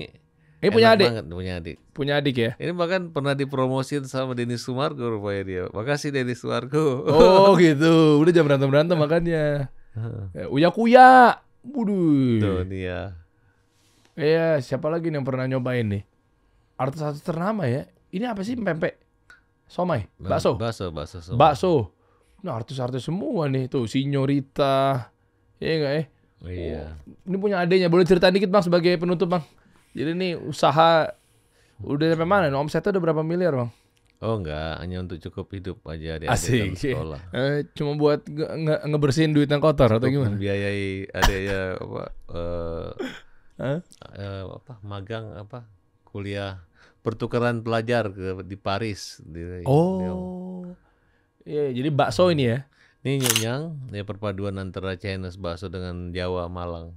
punya enak adik. banget, punya adik. Punya adik ya. Ini bahkan pernah dipromosin sama Denny Sumargo rupanya dia. Makasih Denny Sumargo. Oh gitu. Udah jangan berantem-berantem makanya. Uya Kuya. Buduh. Tuh nih ya. Iya, siapa lagi nih yang pernah nyobain nih? Artis-artis ternama ya. Ini apa sih pempek? Somai, bakso. Bakso semua. Bakso. Nah, artis-artis semua nih. Tuh, Sinyorita. Iya enggak ya? Iya. Ini punya adenya. Boleh cerita dikit Bang sebagai penutup Bang. Jadi nih usaha udah sampai mana? Omsetnya udah berapa miliar Bang? Oh enggak, hanya untuk cukup hidup aja di Asik. sekolah. Cuma buat ngebersihin duit yang kotor atau Untuk gimana? membiayai adanya Hah? magang kuliah pertukaran pelajar di Paris di Oh. Iya, jadi bakso ini ya. Ini nyunyang, ya perpaduan antara Chinese bakso dengan Jawa Malang.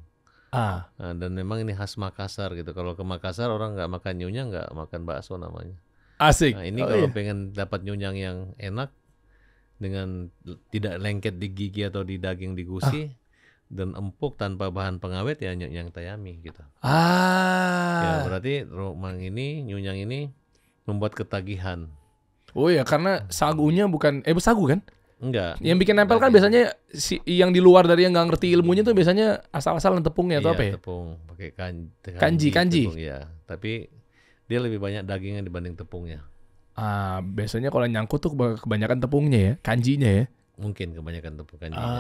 Ah. Nah, dan memang ini khas Makassar gitu. Kalau ke Makassar orang nggak makan nyunyang, nggak makan bakso namanya. Asik. Nah, ini kalau pengen dapat nyunyang yang enak dengan tidak lengket di gigi atau di daging di gusi dan empuk tanpa bahan pengawet ya nyunyang Tayami gitu. Ya berarti nyunyang ini membuat ketagihan. Oh ya, karena sagunya bukan sagu kan? Enggak. Yang bikin nempel kan biasanya yang di luar dari yang nggak ngerti ilmunya tuh biasanya asal-asalan tepungnya atau apa ya? Tepung, pakai Kanji. tepung, ya. Tapi dia lebih banyak dagingnya dibanding tepungnya. Biasanya kalau nyangkut tuh kebanyakan tepungnya ya, kanjinya ya. Mungkin kebanyakan tepung kanjinya.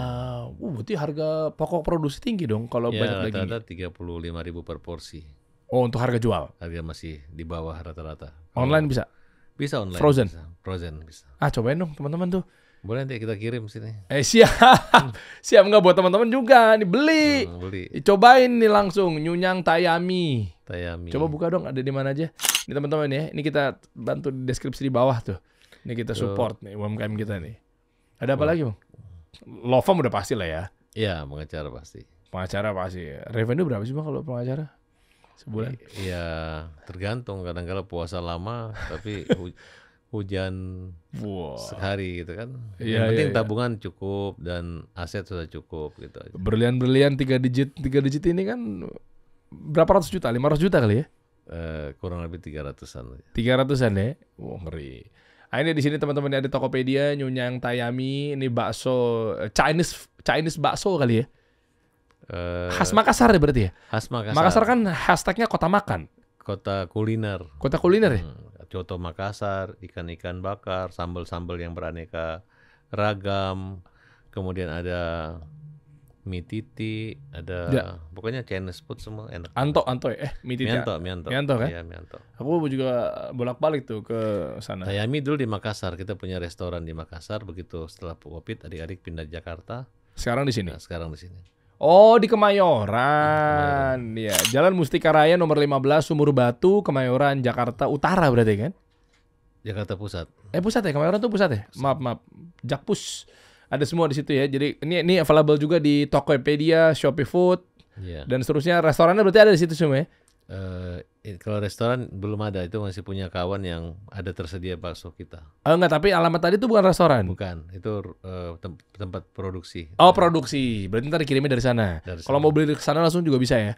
Berarti harga pokok produksi tinggi dong kalau banyak daging. Rata-rata 35.000 per porsi. Oh, untuk harga jual. Harga masih di bawah rata-rata. Online bisa? Bisa online. Frozen? Frozen bisa. Cobain dong teman-teman tuh. Boleh nanti kita kirim sini. Siap. Siap nggak buat teman-teman juga nih beli. Beli. Cobain nih langsung Nyunyang Tayami. Tayami. Coba buka dong, ada di mana aja. Ini teman-teman ya. Ini kita bantu di deskripsi di bawah tuh. Ini kita support nih UMKM kita nih. Ada apa lagi, Bang? Law firm udah pasti lah ya. Iya, pengacara pasti. Pengacara pasti. Revenue berapa sih, Bang, kalau pengacara? Sebulan? Iya, tergantung. Kadang-kadang puasa lama, tapi hujan Wah. sehari gitu kan. Iya, Yang penting iya, iya. tabungan cukup dan aset sudah cukup gitu aja. Berlian-berlian 3 digit ini kan berapa ratus juta? 500 juta kali ya? Kurang lebih 300-an. 300-an ya? Wah, ngeri. Ah, ini di sini teman-teman ada Tokopedia, Nyunyang Tayami, ini bakso Chinese bakso kali ya? Khas Makassar ya berarti ya? Khas Makassar. Makassar kan hashtagnya kota makan, Kota kuliner. kota kuliner ya? Coto Makassar, ikan-ikan bakar, sambal-sambal yang beraneka ragam. Kemudian ada mie titi, ada Ya. pokoknya Chinese food semua enak. Anto ya? Mie titi. Mianto. Mianto kan? Iya, Mianto. Aku juga bolak-balik tuh ke sana. Tayami dulu di Makassar, kita punya restoran di Makassar. Begitu setelah Covid, adik-adik pindah Jakarta. Sekarang di sini. Nah, sekarang di sini. Oh, di Kemayoran. Ya, Jalan Mustika Raya nomor 15 Sumur Batu, Kemayoran, Jakarta Utara berarti kan? Jakarta Pusat. Pusat ya? Kemayoran tuh pusat ya? Maaf. Jakpus. Ada semua di situ ya. Jadi ini available juga di Tokopedia, Shopee Food Iya. dan seterusnya. Restorannya berarti ada di situ semua ya? Kalau restoran belum ada, itu masih punya kawan yang ada tersedia bakso kita. Enggak, tapi alamat tadi itu bukan restoran. Bukan, itu tempat produksi. Oh, produksi. Berarti ntar dikirimnya dari sana. Dari Kalau mau beli ke sana langsung juga bisa ya?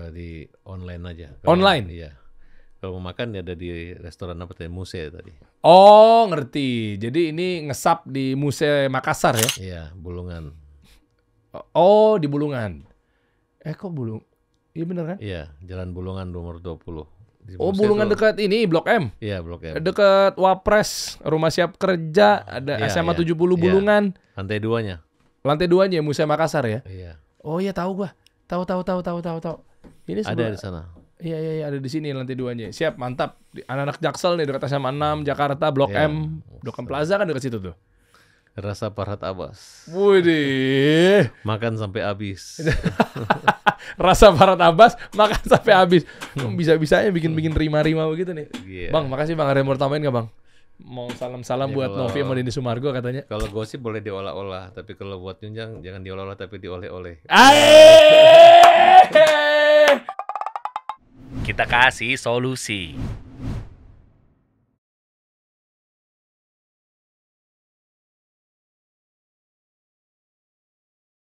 Di online aja. Online? Iya. Kalau mau makan ya ada di restoran apa tadi? Muse tadi. Oh, ngerti. Jadi ini ngesap di Muse Makassar ya? Iya, Bulungan. Oh, di Bulungan. Kok Bulung? Iya bener kan? Iya, Jalan Bulungan nomor 20. Di Oh, Muse Bulungan tuh- dekat ini Blok M. Iya, Blok M. Dekat Wapres, Rumah Siap Kerja, ada Iya, SMA iya. 70 Iya. Bulungan. Lantai 2-nya. Lantai 2-nya Muse Makassar ya? Iya. Oh iya tahu gua. Tahu. Ini Ada sebelah. di sana. Iya, ada di sini lantai 2-nya. Siap, mantap. Anak-anak Jaksel nih dekat SMA 6 Jakarta Blok Iya. M. Blok M Plaza kan dekat situ tuh. Rasa Farhat Abbas. Widih. Makan sampai habis. Rasa Farhat Abbas makan sampai habis. Bisa-bisanya bikin rima-rima begitu nih. Iya. Bang, makasih Bang. Ada yang mau tambahin nggak Bang? Mau salam-salam Ya, buat kalau- Novi sama Denny Sumargo katanya. Kalau gosip boleh diolah-olah, tapi kalau buat Nyunjang jangan diolah-olah tapi dioleh-oleh. Aye! Kita kasih solusi.